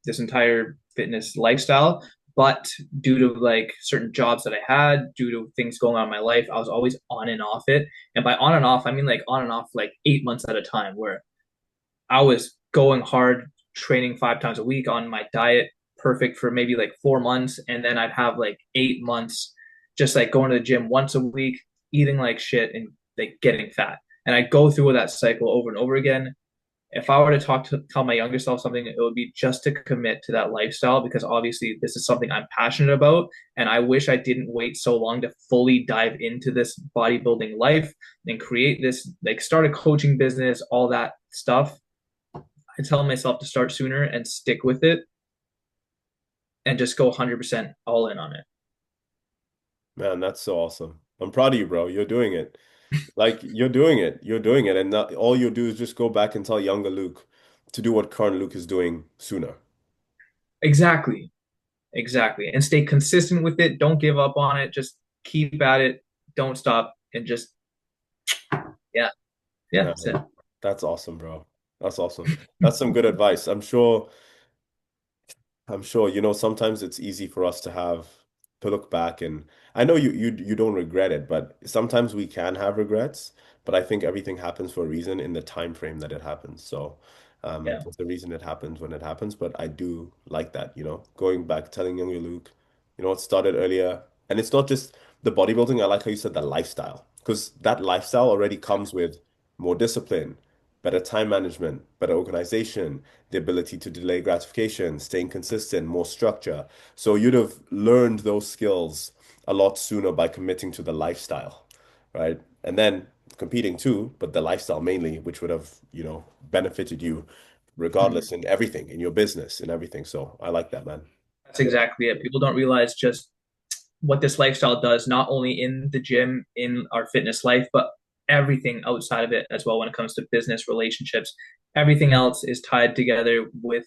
this entire fitness lifestyle. But due to like certain jobs that I had, due to things going on in my life, I was always on and off it. And by on and off, I mean like on and off like 8 months at a time, where I was going hard, training 5 times a week on my diet, perfect for maybe like 4 months. And then I'd have like 8 months just like going to the gym once a week, eating like shit and like getting fat. And I go through that cycle over and over again. If I were to tell my younger self something, it would be just to commit to that lifestyle because obviously this is something I'm passionate about. And I wish I didn't wait so long to fully dive into this bodybuilding life and create this, like start a coaching business, all that stuff. I tell myself to start sooner and stick with it and just go 100% all in on it. Man, that's so awesome. I'm proud of you, bro. You're doing it. Like you're doing it. You're doing it. And not, all you'll do is just go back and tell younger Luke to do what current Luke is doing sooner. Exactly. Exactly. And stay consistent with it. Don't give up on it. Just keep at it. Don't stop. And just, yeah, yeah, that's it. Man, that's awesome, bro. That's awesome. That's some good advice. I'm sure, sometimes it's easy for us to look back and I know you don't regret it, but sometimes we can have regrets, but I think everything happens for a reason in the time frame that it happens. So Yeah. there's the reason it happens when it happens, but I do like that, going back, telling younger Luke, it started earlier. And it's not just the bodybuilding. I like how you said the lifestyle, because that lifestyle already comes with more discipline, better time management, better organization, the ability to delay gratification, staying consistent, more structure. So you'd have learned those skills a lot sooner by committing to the lifestyle, right? And then competing too, but the lifestyle mainly, which would have, benefited you regardless in everything, in your business and everything. So I like that, man. That's exactly it. People don't realize just what this lifestyle does, not only in the gym, in our fitness life, but everything outside of it as well when it comes to business, relationships. Everything else is tied together with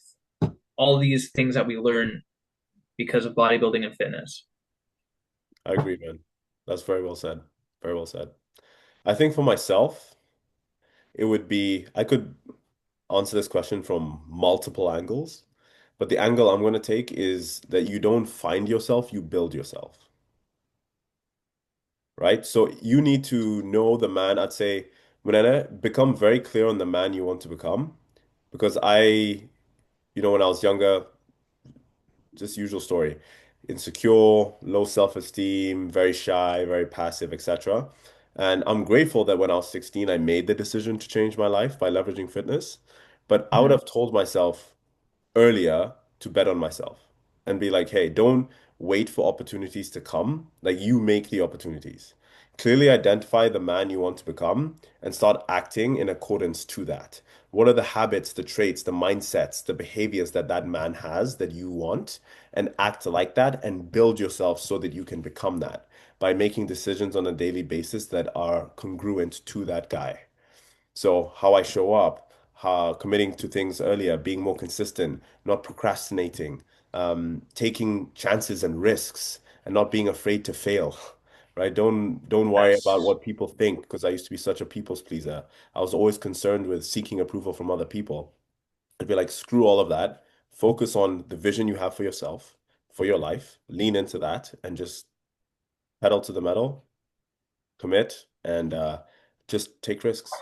all these things that we learn because of bodybuilding and fitness. I agree, man. That's very well said. Very well said. I think for myself, it would be, I could answer this question from multiple angles, but the angle I'm going to take is that you don't find yourself, you build yourself, right? So you need to know the man, I'd say, Munene, become very clear on the man you want to become. Because when I was younger, just usual story, insecure, low self-esteem, very shy, very passive, etc. And I'm grateful that when I was 16, I made the decision to change my life by leveraging fitness. But I would Mhm. have told myself earlier to bet on myself and be like, hey, don't wait for opportunities to come. Like you make the opportunities. Clearly identify the man you want to become and start acting in accordance to that. What are the habits, the traits, the mindsets, the behaviors that that man has that you want, and act like that and build yourself so that you can become that by making decisions on a daily basis that are congruent to that guy. So how I show up, how committing to things earlier, being more consistent, not procrastinating, taking chances and risks, and not being afraid to fail. Right? Don't worry about That's what people think because I used to be such a people's pleaser. I was always concerned with seeking approval from other people. I'd be like, screw all of that. Focus on the vision you have for yourself, for your life. Lean into that and just pedal to the metal, commit, and just take risks.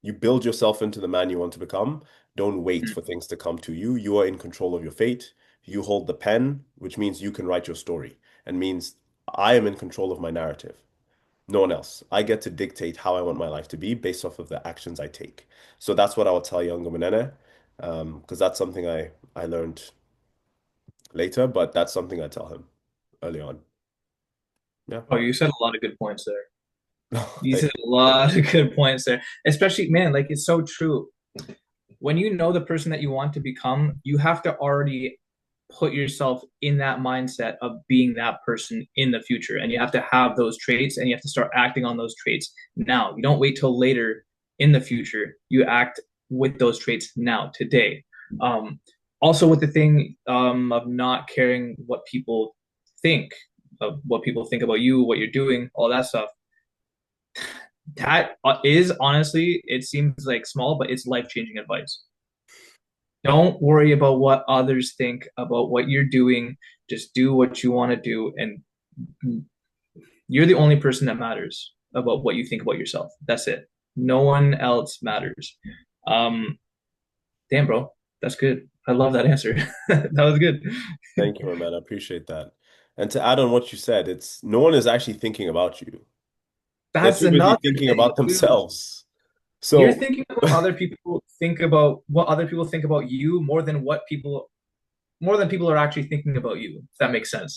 You build yourself into the man you want to become. Don't wait for things to come to you. You are in control of your fate. You hold the pen, which means you can write your story and means I am in control of my narrative. No one else. I get to dictate how I want my life to be based off of the actions I take. So that's what I would tell younger Manene, because that's something I learned later, but that's something I tell him early on. Yeah. oh, you said a lot of good points there. You Thank said you. a lot of good points there. Especially, man, like it's so true. When you know the person that you want to become, you have to already put yourself in that mindset of being that person in the future. And you have to have those traits and you have to start acting on those traits now. You don't wait till later in the future. You act with those traits now, today. Um, Also, with the thing of not caring what people think, of what people think about you, what you're doing, all that stuff. That is honestly, it seems like small, but it's life changing advice. Don't worry about what others think about what you're doing. Just do what you want to do. And you're the only person that matters about what you think about yourself. That's it. No one else matters. Um, Damn, bro. That's good. I love that answer. That was good. Thank you, my man. I appreciate that. And to add on what you said, it's no one is actually thinking about you. They're That's too busy another thinking thing, about too. themselves. You're So thinking about other people think about what other people think about you more than people are actually thinking about you, if that makes sense.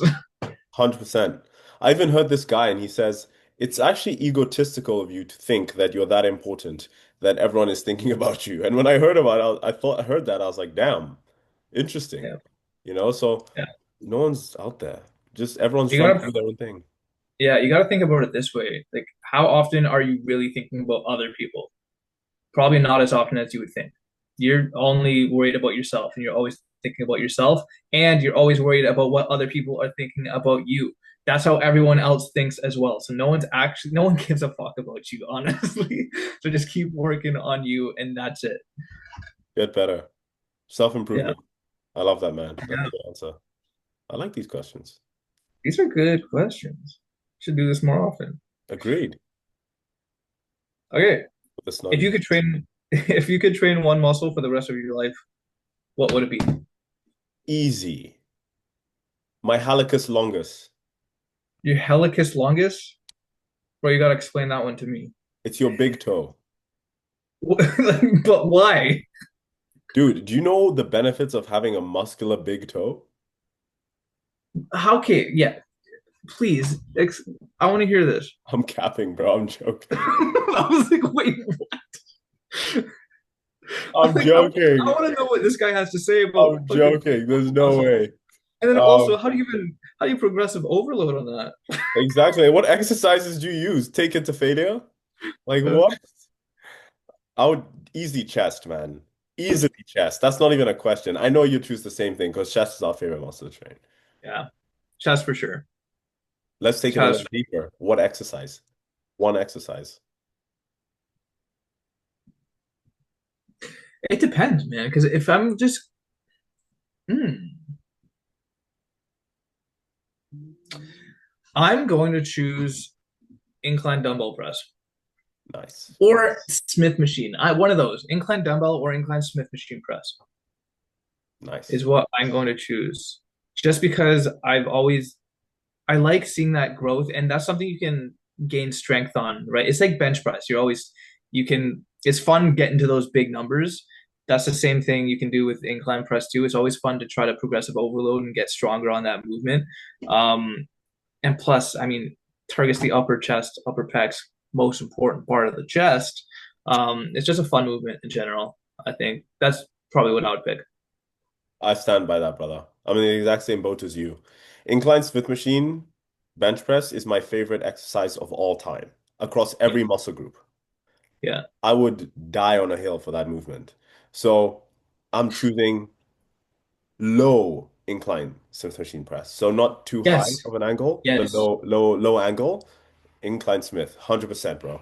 100%. I even heard this guy, and he says it's actually egotistical of you to think that you're that important, that everyone is thinking about you. And when I heard about it, I heard that, I was like, damn, interesting. Yeah. So Yeah. no one's out there. Just everyone's You trying to gotta do their own thing. yeah, you gotta think about it this way. Like, how often are you really thinking about other people? Probably not as often as you would think. You're only worried about yourself and you're always thinking about yourself and you're always worried about what other people are thinking about you. That's how everyone else thinks as well. So no one gives a fuck about you, honestly. So just keep working on you and that's it. Get better. Yeah. Self-improvement. I love that, man. That's a Yeah. good answer. I like these questions. These are good questions. Should do this more often. Agreed Okay. with the If you snuggie. could train if you could train one muscle for the rest of your life, what would it be? Easy. My hallucis longus. Your helicus longus? Bro, you gotta explain that one to me. It's your big toe. But why? Dude, do you know the benefits of having a muscular big toe? How okay, yeah, please. I want to hear this. I'm capping, bro. I'm joking. I was like, wait, I'm I'm like, I joking. want to know what this guy has to say about I'm fucking joking. There's no muscle. way. And then also, Um, how do you progressive overload on that? exactly. What exercises do you use? Take it to failure? Like Uh, what? I would easy chest, man. Easily chest. That's not even a question. I know you choose the same thing because chest is our favorite muscle to train. yeah, chest for sure. Let's take it a little Chest. deeper. What exercise? One exercise. It depends, man. Because if I'm just, hmm, I'm going to choose incline dumbbell press Nice. or Smith machine. One of those, incline dumbbell or incline Smith machine press, Nice. is what I'm going to choose. Just because I like seeing that growth, and that's something you can gain strength on, right? It's like bench press. It's fun getting to those big numbers. That's the same thing you can do with incline press too. It's always fun to try to progressive overload and get stronger on that movement. Um, and plus, I mean, targets the upper chest, upper pecs, most important part of the chest. It's just a fun movement in general. I think that's probably what I would pick. I stand by that, brother. I'm in the exact same boat as you. Incline Smith machine bench press is my favorite exercise of all time across Yeah, every muscle group. yeah. I would die on a hill for that movement. So I'm choosing low incline Smith machine press. So not too high Yes, of an angle, but yes. low angle. Incline Smith, 100%, bro.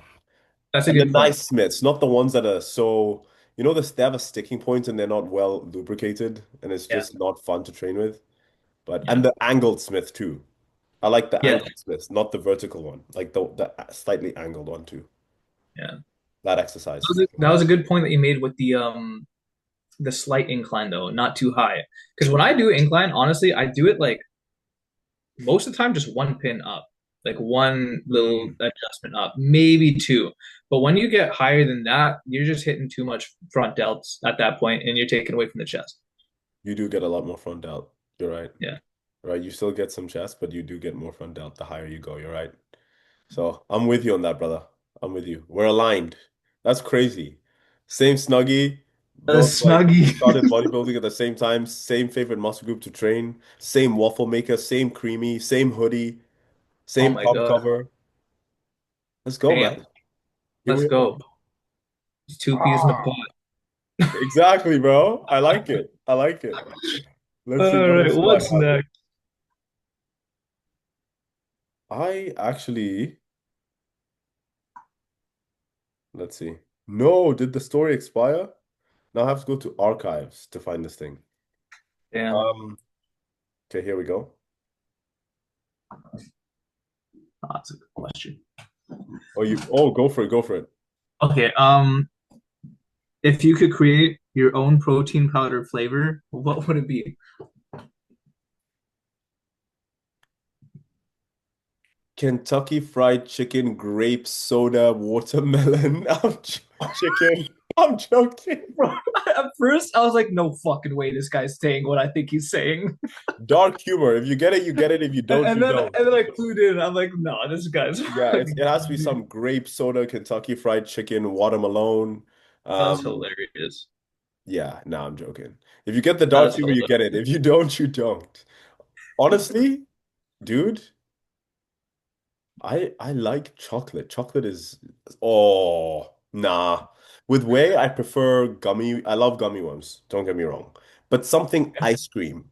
That's a And the good point. nice Smiths, not the ones that are so, they have a sticking point and they're not well lubricated and it's Yeah, just not fun to train with. And yeah, the angled Smith too. I like the yeah. angled Smiths, not the vertical one, like the slightly angled one too. Yeah. That exercise is That was a good point that you made with the slight incline though, not too high. Because when I do incline, honestly, I do it like most of the time just one pin up, like one little Mm. adjustment up, maybe two. But when you get higher than that, you're just hitting too much front delts at that point, and you're taking away from the chest. You do get a lot more front delt. You're right. Yeah. Right. You still get some chest, but you do get more front delt the higher you go. You're right. So I'm with you on that, brother. I'm with you. We're aligned. That's crazy. Same snuggie, A both like snuggie. started bodybuilding at the same time, same favorite muscle group to train, same waffle maker, same creamy, same hoodie, Oh same my pub God. cover. Let's go, Damn. man. Here Let's we are. go. It's two peas in a pod. Exactly, bro. I like it. I like it. Let's see All what right, else do I what's have here. next? I actually, let's see. No, did the story expire? Now I have to go to archives to find this thing. Damn. Um, okay, here we go. Oh, that's a good question. Go for it, go for it. Okay, if you could create your own protein powder flavor, what would it be? Kentucky Fried Chicken, grape soda, watermelon. Chicken. I'm joking. Bro, at first, I was like, no fucking way, this guy's saying what I think he's saying. Dark humor. If you get it, you get it. If you And, don't, and you then don't. and then I clued in. I'm like, no, this guy's Yeah, it fucking has to be some grape soda, Kentucky Fried Chicken, watermelon. That's Um, hilarious. yeah, no, I'm joking. If you get the dark That's humor, you get it. hilarious. If you don't, you don't. Honestly, dude, I like chocolate. Chocolate is oh nah. With whey, I prefer gummy. I love gummy ones. Don't get me wrong. But something ice cream.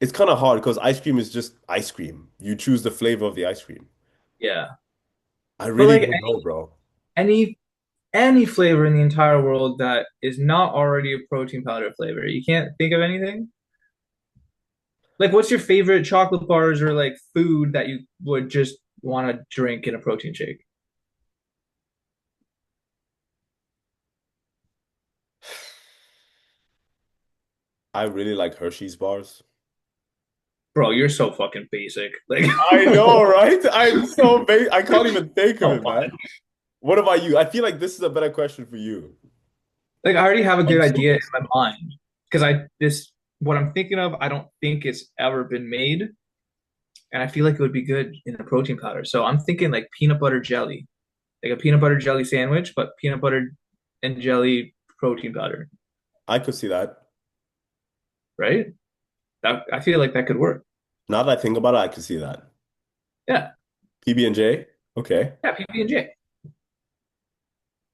It's kind of hard because ice cream is just ice cream. You choose the flavor of the ice cream. Yeah. I But really like don't know, bro. any any flavor in the entire world that is not already a protein powder flavor. You can't think of anything? Like what's your favorite chocolate bars or like food that you would just want to drink in a protein shake? I really like Hershey's bars. Bro, you're so fucking basic. Like I know, right? I'm so ba I can't even think of so it, man. funny. What about you? I feel like this is a better question for you. Like I already have a I'm good so idea in my mind because I this what I'm thinking of, I don't think it's ever been made, and I feel like it would be good in a protein powder. So I'm thinking like peanut butter jelly, like a peanut butter jelly sandwich, but peanut butter and jelly protein powder, I could see that. right? That I feel like that could work. Now that I think about it, I could see that. Yeah, PB&J? Okay. yeah, PB&J.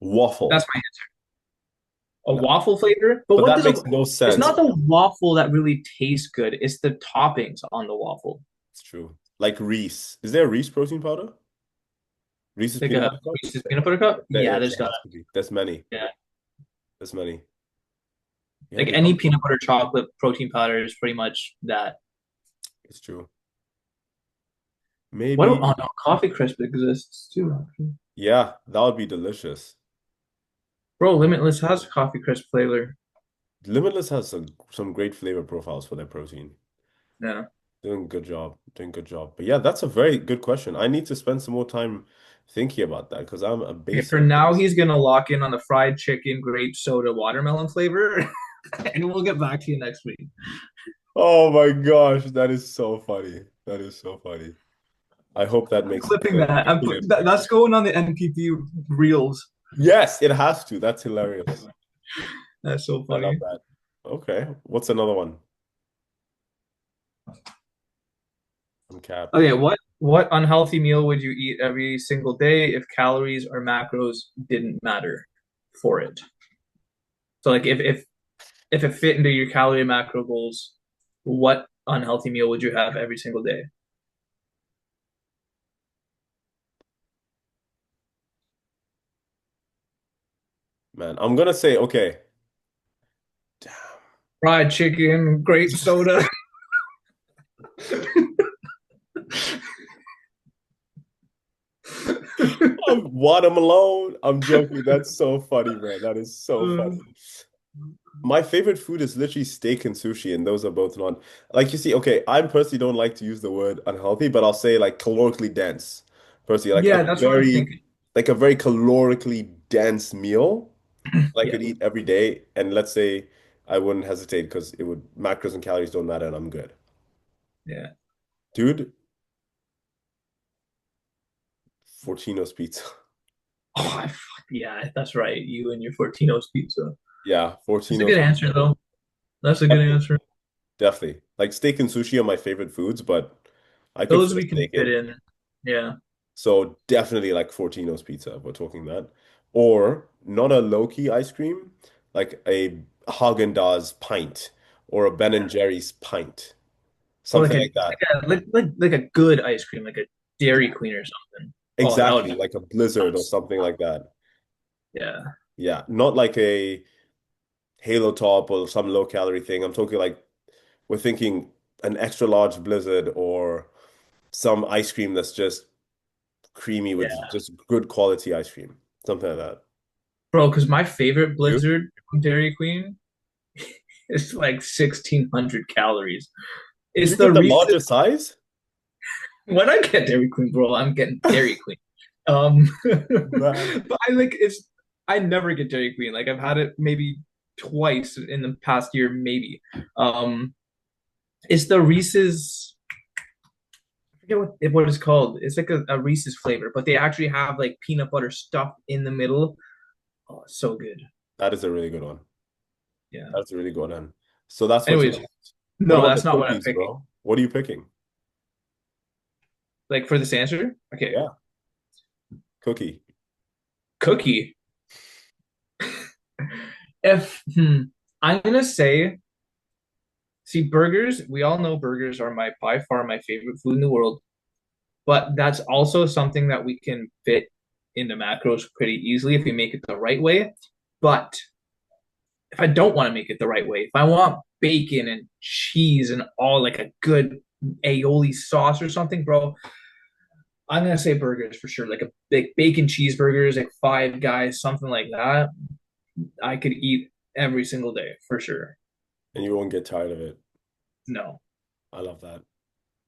That's Waffle. my a No, waffle flavor. But but what that does a makes no it's sense. not the waffle that really tastes good. It's the toppings on the waffle. It's true. Like Reese. Is there a Reese protein powder? Reese's Like peanut a butter cups? Reese's peanut butter cup. There Yeah, is. there's There got has to be. There's many. yeah. There's many. Yeah, Like dude. any peanut butter chocolate protein powder is pretty much that. It's true. What? Maybe. Oh no, coffee crisp exists too. Actually. Yeah, that would be delicious. Bro, Limitless has a coffee crisp flavor. Limitless has some great flavor profiles for their protein. Yeah. Doing a good job. Doing a good job. But yeah, that's a very good question. I need to spend some more time thinking about that because I'm a Okay, for basic. now, he's gonna lock in on the fried chicken, grape soda, watermelon flavor, and we'll get back to you next week. Oh my gosh, that is so funny. That is so funny. I hope that I'm makes it clipping to that. That's going on the NPP reels. Yes, it has to. That's hilarious. That's so I love funny. that. Okay, what's another one? I'm capped. Okay, what unhealthy meal would you eat every single day if calories or macros didn't matter for it? So like if it fit into your calorie and macro goals, what unhealthy meal would you have every single day? Man, I'm gonna say, okay. Fried chicken, grape soda. Watermelon. I'm joking. That's so funny, man. That is so funny. My favorite food is literally steak and sushi, and those are both non. Like you see, okay, I personally don't like to use the word unhealthy, but I'll say like calorically dense. Personally, Yeah, that's what I'm thinking. like a very calorically dense meal I Yeah, could eat every day, and let's say I wouldn't hesitate because it would macros and calories don't matter, and I'm good. yeah. Dude, Fortino's pizza. Oh, yeah, that's right. You and your Fortino's pizza. Yeah, That's a Fortino's good answer, pizza. though. That's a good Definitely, answer. definitely. Like steak and sushi are my favorite foods, but I could Those fit a we can steak fit in. in. Yeah. So definitely like Fortino's pizza, if we're talking that. Or not a low-key ice cream, like a Haagen-Dazs pint or a Ben and Jerry's pint. Or like Something like that. like a good ice cream, like a Dairy Yeah. Queen or something. Oh, that would Exactly, be like a Blizzard or nuts. something like that. Yeah. Yeah, not like a Halo Top or some low-calorie thing. I'm talking like we're thinking an extra large Blizzard or some ice cream that's just creamy with Yeah. just good quality ice cream. Something like that. Bro, because my favorite You? Blizzard from Dairy Queen is like 1,600 calories. Did It's you the get the Reese's. larger size? When I get Dairy Queen, bro, I'm getting Dairy Queen. Man, But I never get Dairy Queen. Like I've had it maybe twice in the past year, maybe. Um, it's the Reese's. I forget what it's called. It's like a Reese's flavor, but they actually have like peanut butter stuff in the middle. Oh, it's so good. that is a really good one. Yeah. That's a really good one. So that's what you Anyways, like. What no, about the that's not what I'm cookies, picking. bro? What are you picking? Like for this answer, okay, Yeah, cookie. cookie. If I'm gonna say, see, burgers. We all know burgers are my by far my favorite food in the world, but that's also something that we can fit into macros pretty easily if we make it the right way. But if I don't want to make it the right way, if I want bacon and cheese and all like a good aioli sauce or something, bro, I'm gonna say burgers for sure. Like a big bacon cheeseburgers, like Five Guys, something like that. I could eat every single day for sure. And you won't get tired of it. No, I love that.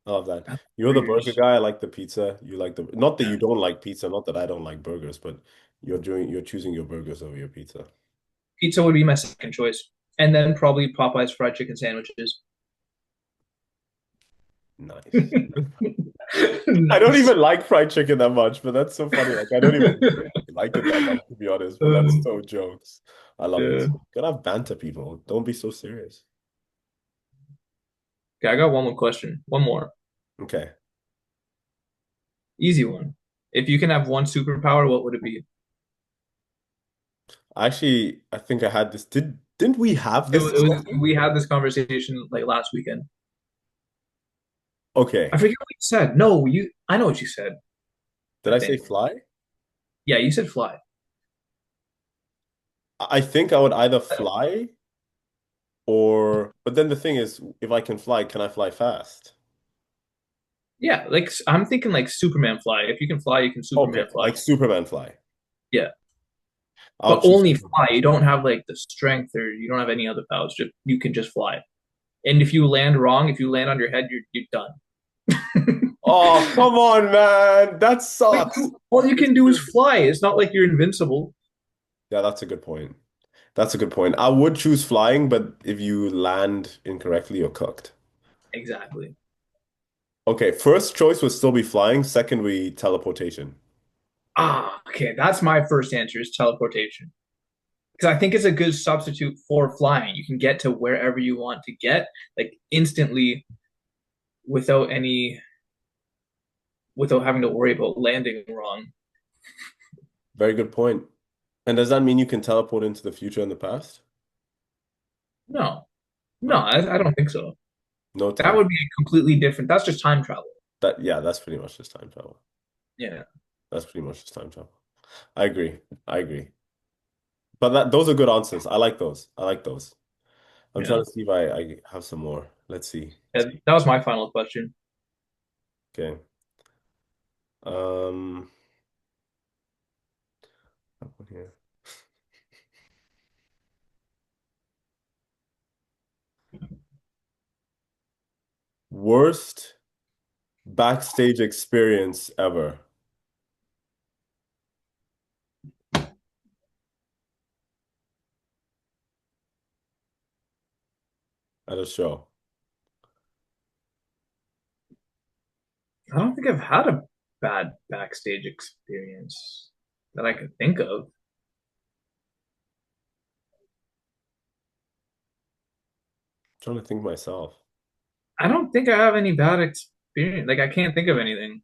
I love that. that's You're the burger burgers. guy. I like the pizza. You like the not that Yeah. you don't like pizza, not that I don't like burgers, but you're choosing your burgers over your pizza. Pizza would be my second choice, and then probably Popeyes fried chicken sandwiches. Nice. I don't Nice. even like fried chicken that much, but that's so funny. Like I don't even like it that much to be honest, but that's Um, so jokes. I love it. yeah. Gotta have banter, people. Don't be so serious. Okay, I got one more question. One more Okay. easy one. If you can have one superpower, what would it be? Actually, I think I had this. Didn't we have this discussion? We had this conversation like last weekend. I Okay. forget what you said. No, you. I know what you said. Did I I say think. fly? Yeah, you said fly. I think I would either fly or, but then the thing is, if I can fly, can I fly fast? Yeah, like I'm thinking like Superman fly. If you can fly, you can Okay, Superman fly. like Superman fly. Yeah, I'll but choose only Superman. fly. You don't have like the strength or you don't have any other powers. Just you can just fly. And if you land wrong, if you land on your head, you're done. Oh, come on, man. That Like, sucks. all you can do is fly. It's not like you're invincible. Yeah, that's a good point. That's a good point. I would choose flying, but if you land incorrectly, you're cooked. Exactly. Okay, first choice would still be flying. Second, we teleportation. Ah, okay. That's my first answer is teleportation. Because I think it's a good substitute for flying. You can get to wherever you want to get, like instantly without any without having to worry about landing wrong. Very good point. And does that mean you can teleport into the future and the past? No, no, Okay. I don't think so. No That time. would be completely different. That's just time travel. That yeah, that's pretty much just time travel. Yeah, That's pretty much just time travel. I agree. I agree. But those are good answers. I like those. I like those. I'm yeah. trying to see if I have some more. Let's see. Yeah, that was my final question. Okay. Um, here. Worst backstage experience ever at a show. I don't think I've had a bad backstage experience that I could think of. Trying to think myself. I don't think I have any bad experience. Like I can't think of anything.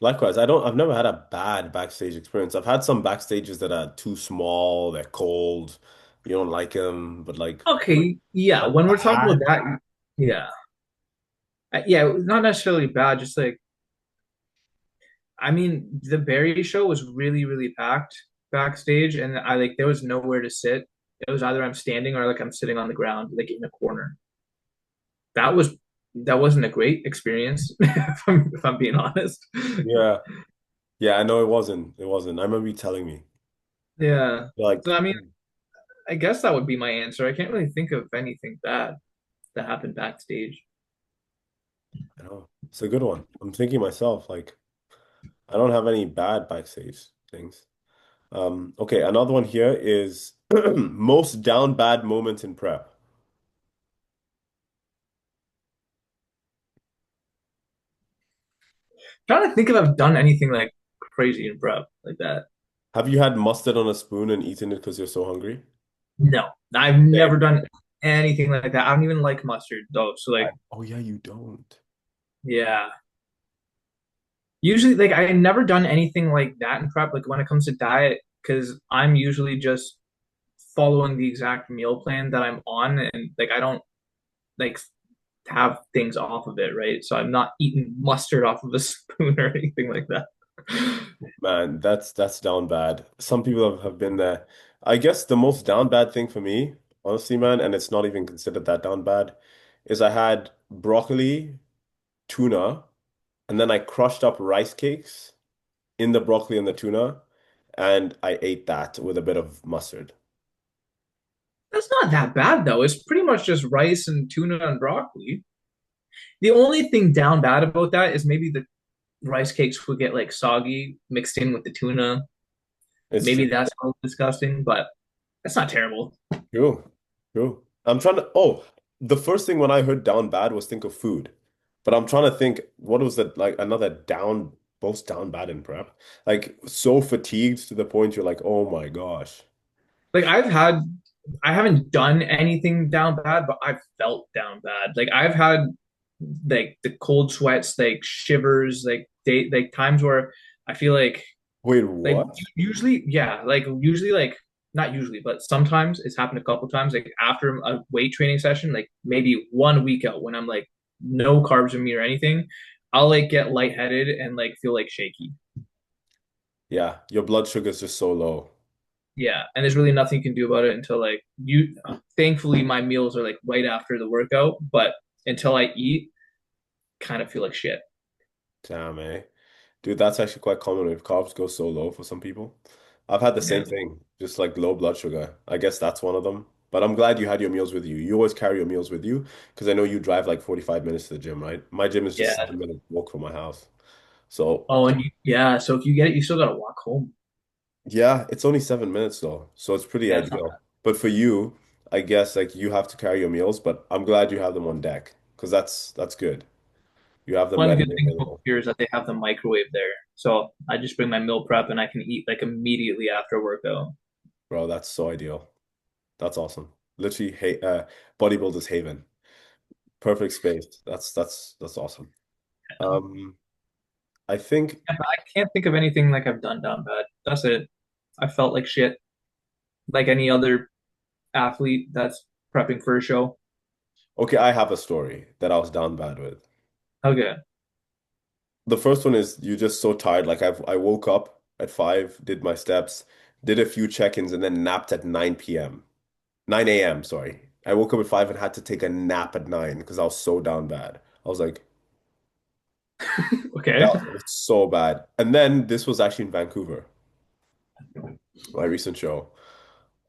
Likewise, I've never had a bad backstage experience. I've had some backstages that are too small, they're cold, you don't like them, but Okay, yeah. like When we're talking about bad. that, yeah, yeah, not necessarily bad. Just like I mean, the Barry show was really, really packed backstage, and I like there was nowhere to sit. It was either I'm standing or like I'm sitting on the ground, like in a corner. That was that wasn't a great experience, if I'm being honest. Yeah. Yeah, I know it wasn't. It wasn't. I remember you telling me. Yeah. Like, So I mean, I guess that would be my answer. I can't really think of anything bad that happened backstage. I know. It's a good one. I'm thinking myself, like, I don't have any bad backstage things. Okay, another one here is most down bad moments in prep. Trying to think if I've done anything like crazy in prep like that. Have you had mustard on a spoon and eaten it because you're so hungry? No, I've Same. never done anything like that. I don't even like mustard though. So like, Oh yeah, you don't. yeah. Usually, like I never done anything like that in prep. Like when it comes to diet, because I'm usually just following the exact meal plan that I'm on, and like I don't like have things off of it, right? So I'm not eating mustard off of a spoon or anything like that. Man, that's down bad. Some people have been there. I guess the most down bad thing for me, honestly, man, and it's not even considered that down bad, is I had broccoli, tuna, and then I crushed up rice cakes in the broccoli and the tuna, and I ate that with a bit of mustard. That's not that bad though. It's pretty much just rice and tuna and broccoli. The only thing down bad about that is maybe the rice cakes would get like soggy mixed in with the tuna. It's Maybe true. that's all disgusting, but that's not terrible. True. True. I'm trying to, oh, the first thing when I heard down bad was think of food. But I'm trying to think, what was the like another down, most down bad in prep? Like so fatigued to the point you're like, oh my gosh. Like I haven't done anything down bad, but I've felt down bad. Like I've had like the cold sweats, like shivers, like times where I feel Wait, like what? usually, yeah, like usually like not usually, but sometimes it's happened a couple times. Like after a weight training session, like maybe 1 week out when I'm like no carbs in me or anything, I'll like get lightheaded and like feel like shaky. Yeah, your blood sugar is just so low. Yeah, and there's really nothing you can do about it until like you. Thankfully, my meals are like right after the workout, but until I eat, kind of feel like shit. Damn, eh? Dude, that's actually quite common if carbs go so low for some people. I've had the Yeah. same thing, just like low blood sugar. I guess that's one of them. But I'm glad you had your meals with you. You always carry your meals with you because I know you drive like 45 minutes to the gym, right? My gym is just Yeah. 7 minute walk from my house. So Oh, and yeah. So if you get it, you still gotta walk home. yeah, it's only 7 minutes though. So it's pretty Yeah, it's not ideal. But for you, I guess like you have to carry your meals, but I'm glad you have them on deck because that's good. You have them one good readily thing about available. here is that they have the microwave there. So I just bring my meal prep and I can eat like immediately after workout. Bro, that's so ideal. That's awesome. Literally, hey, bodybuilder's haven. Perfect space. That's awesome. Um, I think Yeah, but I can't think of anything like I've done down bad. That's it. I felt like shit, like any other athlete that's prepping for a show. okay, I have a story that I was down bad with. Okay. The first one is you're just so tired. Like I woke up at 5, did my steps, did a few check-ins, and then napped at 9 p.m. 9 a.m., sorry. I woke up at 5 and had to take a nap at 9 because I was so down bad. I was like, Okay. that was so bad. And then this was actually in Vancouver, my recent show.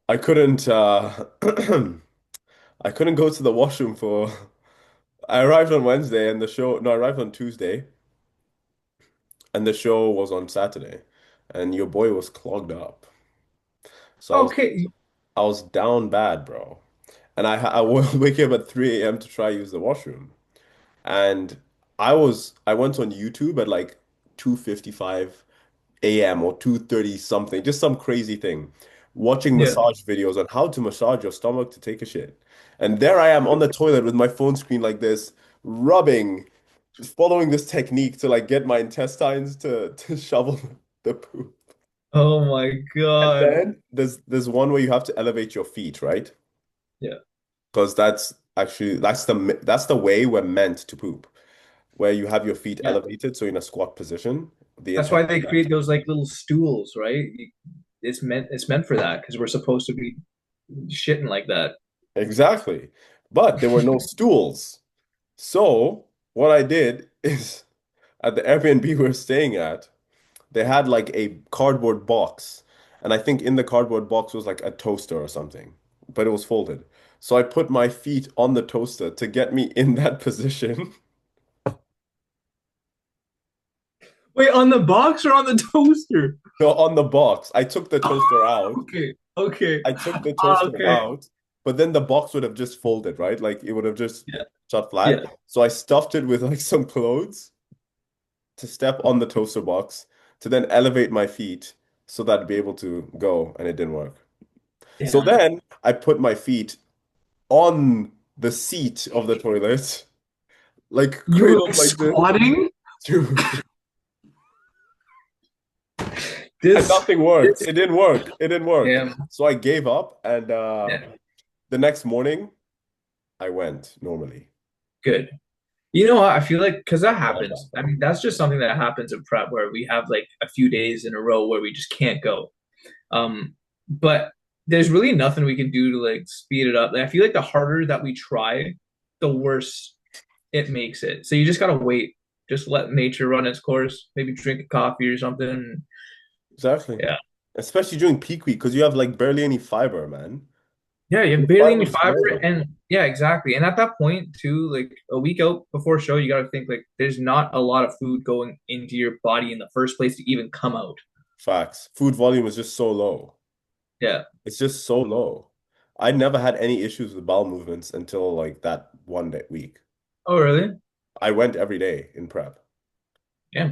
I couldn't I couldn't go to the washroom for I arrived on Wednesday and the show no, I arrived on Tuesday and the show was on Saturday and your boy was clogged up. So Okay. I was down bad, bro. And I wake up at 3 a.m. to try use the washroom. And I went on YouTube at like 2:55 a.m. or 2:30 something, just some crazy thing, watching Yeah. massage videos on how to massage your stomach to take a shit. And there I am on the toilet with my phone screen like this, rubbing, following this technique to like get my intestines to shovel the poop. Oh my And God. then there's one where you have to elevate your feet, right? Yeah. Because that's the way we're meant to poop, where you have your feet Yeah. elevated, so in a squat position. The That's intent why they is that. create those like little stools, right? It's meant for that because we're supposed to be shitting like that. Exactly. But there were no stools. So what I did is at the Airbnb we were staying at, they had like a cardboard box. And I think in the cardboard box was like a toaster or something. but it was folded. So I put my feet on the toaster to get me in that position. Wait, on the box or on the toaster? No, on the box. I took the toaster out. Okay, okay, I took the toaster okay. out, but then the box would have just folded, right? Like it would have just Yeah, shut yeah, flat. So I stuffed it with like some clothes to step on the toaster box to then elevate my feet so that I'd be able to go, and it didn't work. So damn. then I put my feet on the seat of the toilet, like You were cradled like like this, squatting? dude. And This, nothing worked. this, It didn't work. It didn't work. damn. So I gave up, and Yeah, the next morning I went normally. good. You know what? I feel like because that Love that, happens. I bro. mean, that's just something that happens in prep where we have like a few days in a row where we just can't go. But there's really nothing we can do to like speed it up. Like, I feel like the harder that we try, the worse it makes it. So you just gotta wait. Just let nature run its course. Maybe drink a coffee or something. Exactly. Yeah. Especially during peak week, because you have like barely any fiber, man. Yeah, you have Your barely any fiber's fiber, low. and yeah, exactly. And at that point, too, like a week out before show, you got to think like there's not a lot of food going into your body in the first place to even come out. Facts. Food volume is just so low. Yeah. It's just so low. I never had any issues with bowel movements until like that one day week. Oh, really? I went every day in prep. Yeah.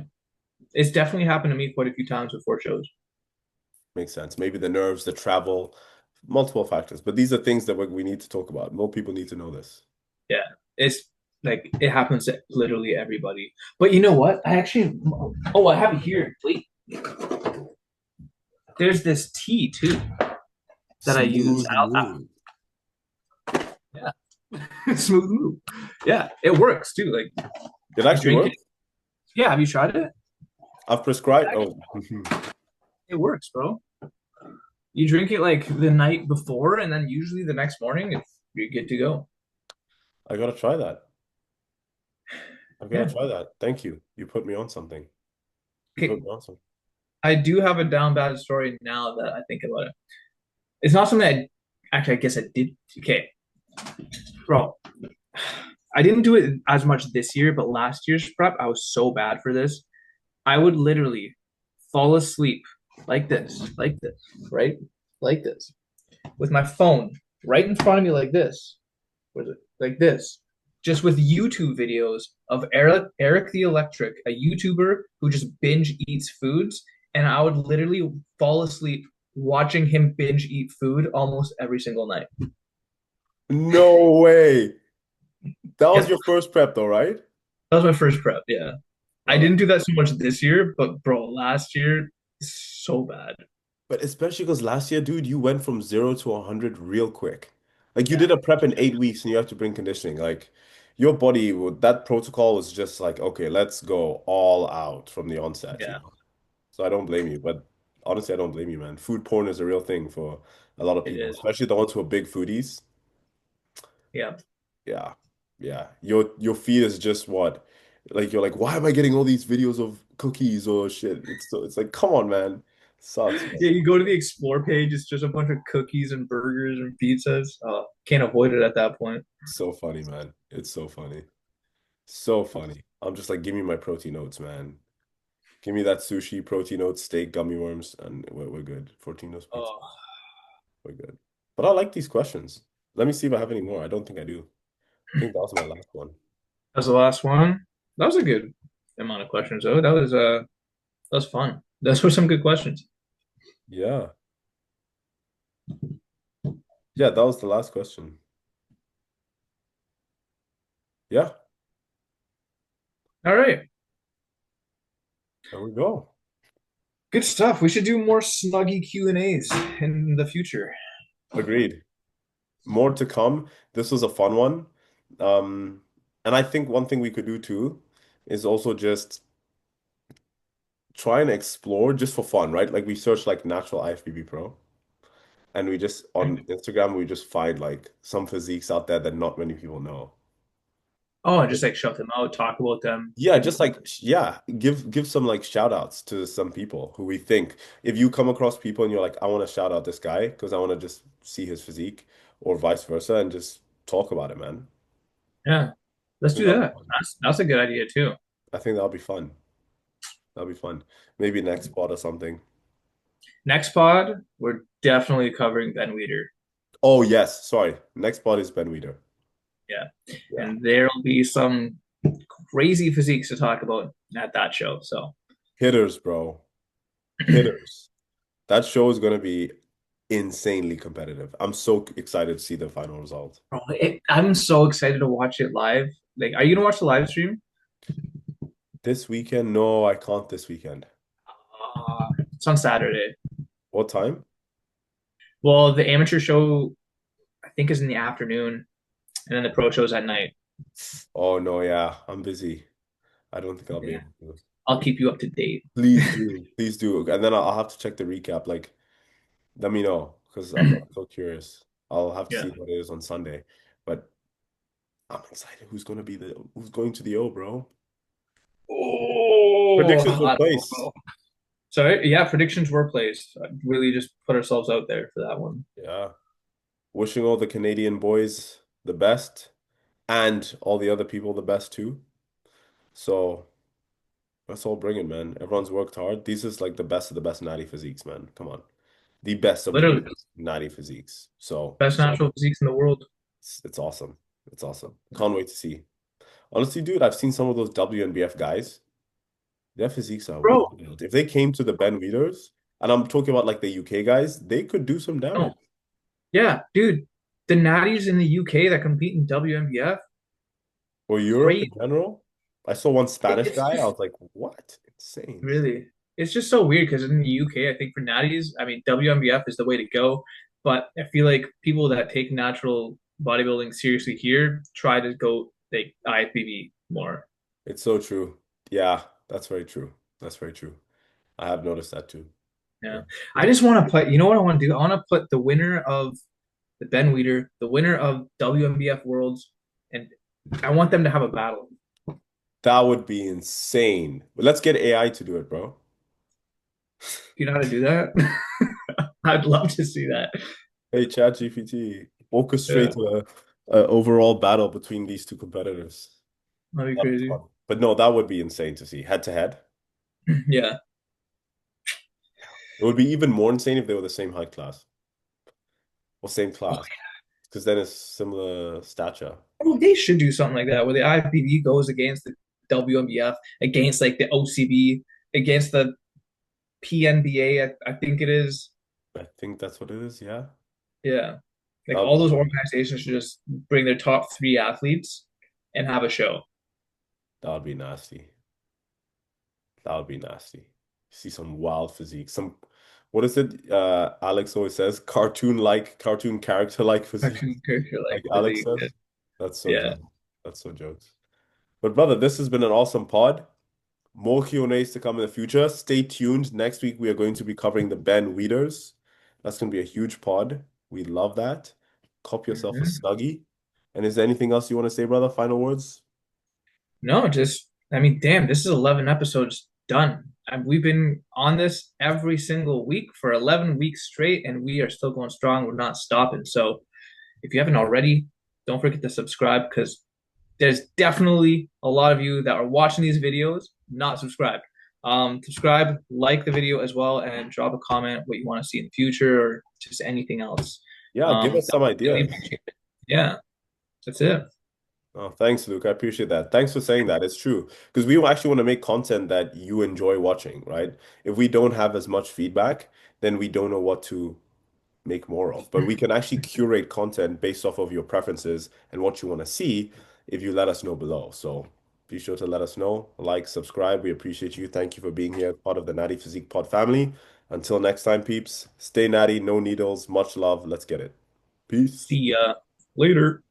It's definitely happened to me quite a few times before shows. Makes sense. Maybe the nerves, the travel, multiple factors. But these are things that we need to talk about. More people need to know this. Yeah. It's like it happens to literally everybody. But you know what? I actually, oh, I have it here. Wait, there's this tea too that I use. Smooth move. Yeah. Smooth move. Yeah, it works too. Like It you actually drink it. works. Yeah, have you tried it? I've prescribed. Actually, Oh, it works, bro. You drink it like the night before, and then usually the next morning, you're good to go. I gotta try that. I've got Yeah. to try that. Thank you. You put me on something. You put Okay. me on something. I do have a down bad story now that I think about it. It's not something I guess I did. Okay, bro. I didn't do it as much this year, but last year's prep, I was so bad for this. I would literally fall asleep like this, right? Like this, with my phone right in front of me, like this. Was it like this? Just with YouTube videos of Eric the Electric, a YouTuber who just binge eats foods, and I would literally fall asleep watching him binge eat food almost every single night. No way. That was Yep, your first prep though, right? that was my first prep. Yeah, I Bro. didn't do that so much this year, but bro, last year so bad. But especially because last year, dude, you went from 0 to 100 real quick. Like you Yeah, did a prep in 8 weeks and you have to bring conditioning. Like your body, that protocol was just like, okay, let's go all out from the onset, you yeah, know? So I don't blame you. But honestly, I don't blame you, man. Food porn is a real thing for a lot of it people, is. especially the ones who are big foodies. Yeah, Yeah. Yeah. Your feed is just what? Like you're like, why am I getting all these videos of cookies or shit? It's like, come on, man. Sucks, man. yeah. You go to the explore page, it's just a bunch of cookies and burgers and pizzas. Can't avoid it at that point. So funny, man. It's so funny. So funny. I'm just like, give me my protein oats, man. Give me that sushi, protein oats, steak, gummy worms, and we're good. 14 oats pizza. Oh, We're good. But I like these questions. Let me see if I have any more. I don't think I do. I think that was my last one. that's the last one. That was a good amount of questions, though. That was fun. Those were some good questions. Yeah. Yeah, that was the last question. Yeah, All right, there we go. good stuff. We should do more snuggy Q&As in the future. Agreed. More to come. This was a fun one. Um, and I think one thing we could do too is also just try and explore just for fun, right? Like we search like natural IFBB Pro and we just on Instagram we just find like some physiques out there that not many people know. Oh, and just like shout them out, talk about them. Yeah, just like yeah, give some like shout outs to some people who we think if you come across people and you're like, I want to shout out this guy because I want to just see his physique or vice versa and just talk about it, man. Yeah, I let's think do that'll be that. fun. That's a good idea too. I think that'll be fun. That'll be fun. Maybe next pod or something. Next pod, we're definitely covering Ben Weeder. Oh yes, sorry. Next pod is Ben Weeder. Yeah, Yeah. and there'll be some crazy physiques to talk about at that show. So, Hitters, bro. Hitters. That show is gonna be insanely competitive. I'm so excited to see the final result. I'm so excited to watch it live. Like, are you gonna watch the live stream? This weekend? No, I can't this weekend. It's on Saturday. What time? Well, the amateur show I think is in the afternoon, and then the pro show's at night. Oh no, yeah, I'm busy. I don't think I'll be Yeah, able to. I'll keep you up to date. Please do. Please do. And then I'll have to check the recap. Like, let me know because I'm so curious. I'll have to Yeah. see what it is on Sunday. But I'm excited. Who's going to the O, bro? Oh, Predictions were I don't placed. know. Sorry, yeah, predictions were placed. Really just put ourselves out there for that one. Yeah. Wishing all the Canadian boys the best and all the other people the best too. So let's all bring it, man. Everyone's worked hard. These is like the best of the best natty physiques, man. Come on. The best of the Literally, best natty physiques. So best natural physiques in the world. it's awesome. It's awesome. Can't wait to see. Honestly, dude, I've seen some of those WNBF guys. Their physiques are Bro, wild. If they came to the Ben Weeders, and I'm talking about like the UK guys, they could do some damage. no. Yeah, dude, the natties in the UK that compete in WNBF, Or Europe in crazy. general. I saw one Spanish It's guy. I just was like, what? Insane. really, it's just so weird because in the UK, I think for natties, I mean, WNBF is the way to go. But I feel like people that take natural bodybuilding seriously here try to go like IFBB more. It's so true. Yeah, that's very true. That's very true. I have noticed that too. Yeah. Yeah. I just want to put, you know what I want to do? I want to put the winner of the Ben Weeder, the winner of WMBF Worlds, and I want them to have a battle. That would be insane. But let's get AI to do it, bro. Do you know how to do that? I'd love to see that. Hey, ChatGPT, Yeah, orchestrate a overall battle between these two competitors. that'd be That'd be crazy. fun. But no, that would be insane to see head to head. Yeah. It would be even more insane if they were the same height class or same Oh, class, because then it's similar stature. oh, they should do something like that where the IFBB goes against the WMBF, against like the OCB, against the PNBA, I think it is. I think that's what it is. Yeah, Yeah. Like that would all be those fun. organizations should just bring their top three athletes and have a show. That would be nasty. That would be nasty. See some wild physique. Some, what is it? Alex always says cartoon character-like physique, Cartoon character like like Alex physique. says. That's so Yeah. jokes. That's so jokes. But brother, this has been an awesome pod. More Q&As to come in the future. Stay tuned. Next week, we are going to be covering the Ben Weeders. That's going to be a huge pod. We love that. Cop yourself a Mhm. Snuggie. And is there anything else you want to say, brother? Final words? No, just I mean, damn, this is 11 episodes done. And we've been on this every single week for 11 weeks straight, and we are still going strong. We're not stopping. So if you haven't already, don't forget to subscribe because there's definitely a lot of you that are watching these videos not subscribed. Subscribe, like the video as well, and drop a comment what you want to see in the future or just anything else. Yeah, give us That some would really ideas. appreciate it. Yeah, that's it. Oh, thanks, Luke. I appreciate that. Thanks for saying that. It's true. Because we actually want to make content that you enjoy watching, right? If we don't have as much feedback, then we don't know what to make more of. But we can actually curate content based off of your preferences and what you want to see if you let us know below. So be sure to let us know. Like, subscribe. We appreciate you. Thank you for being here, part of the Natty Physique Pod family. Until next time, peeps, stay natty, no needles, much love. Let's get it. Peace. See ya later.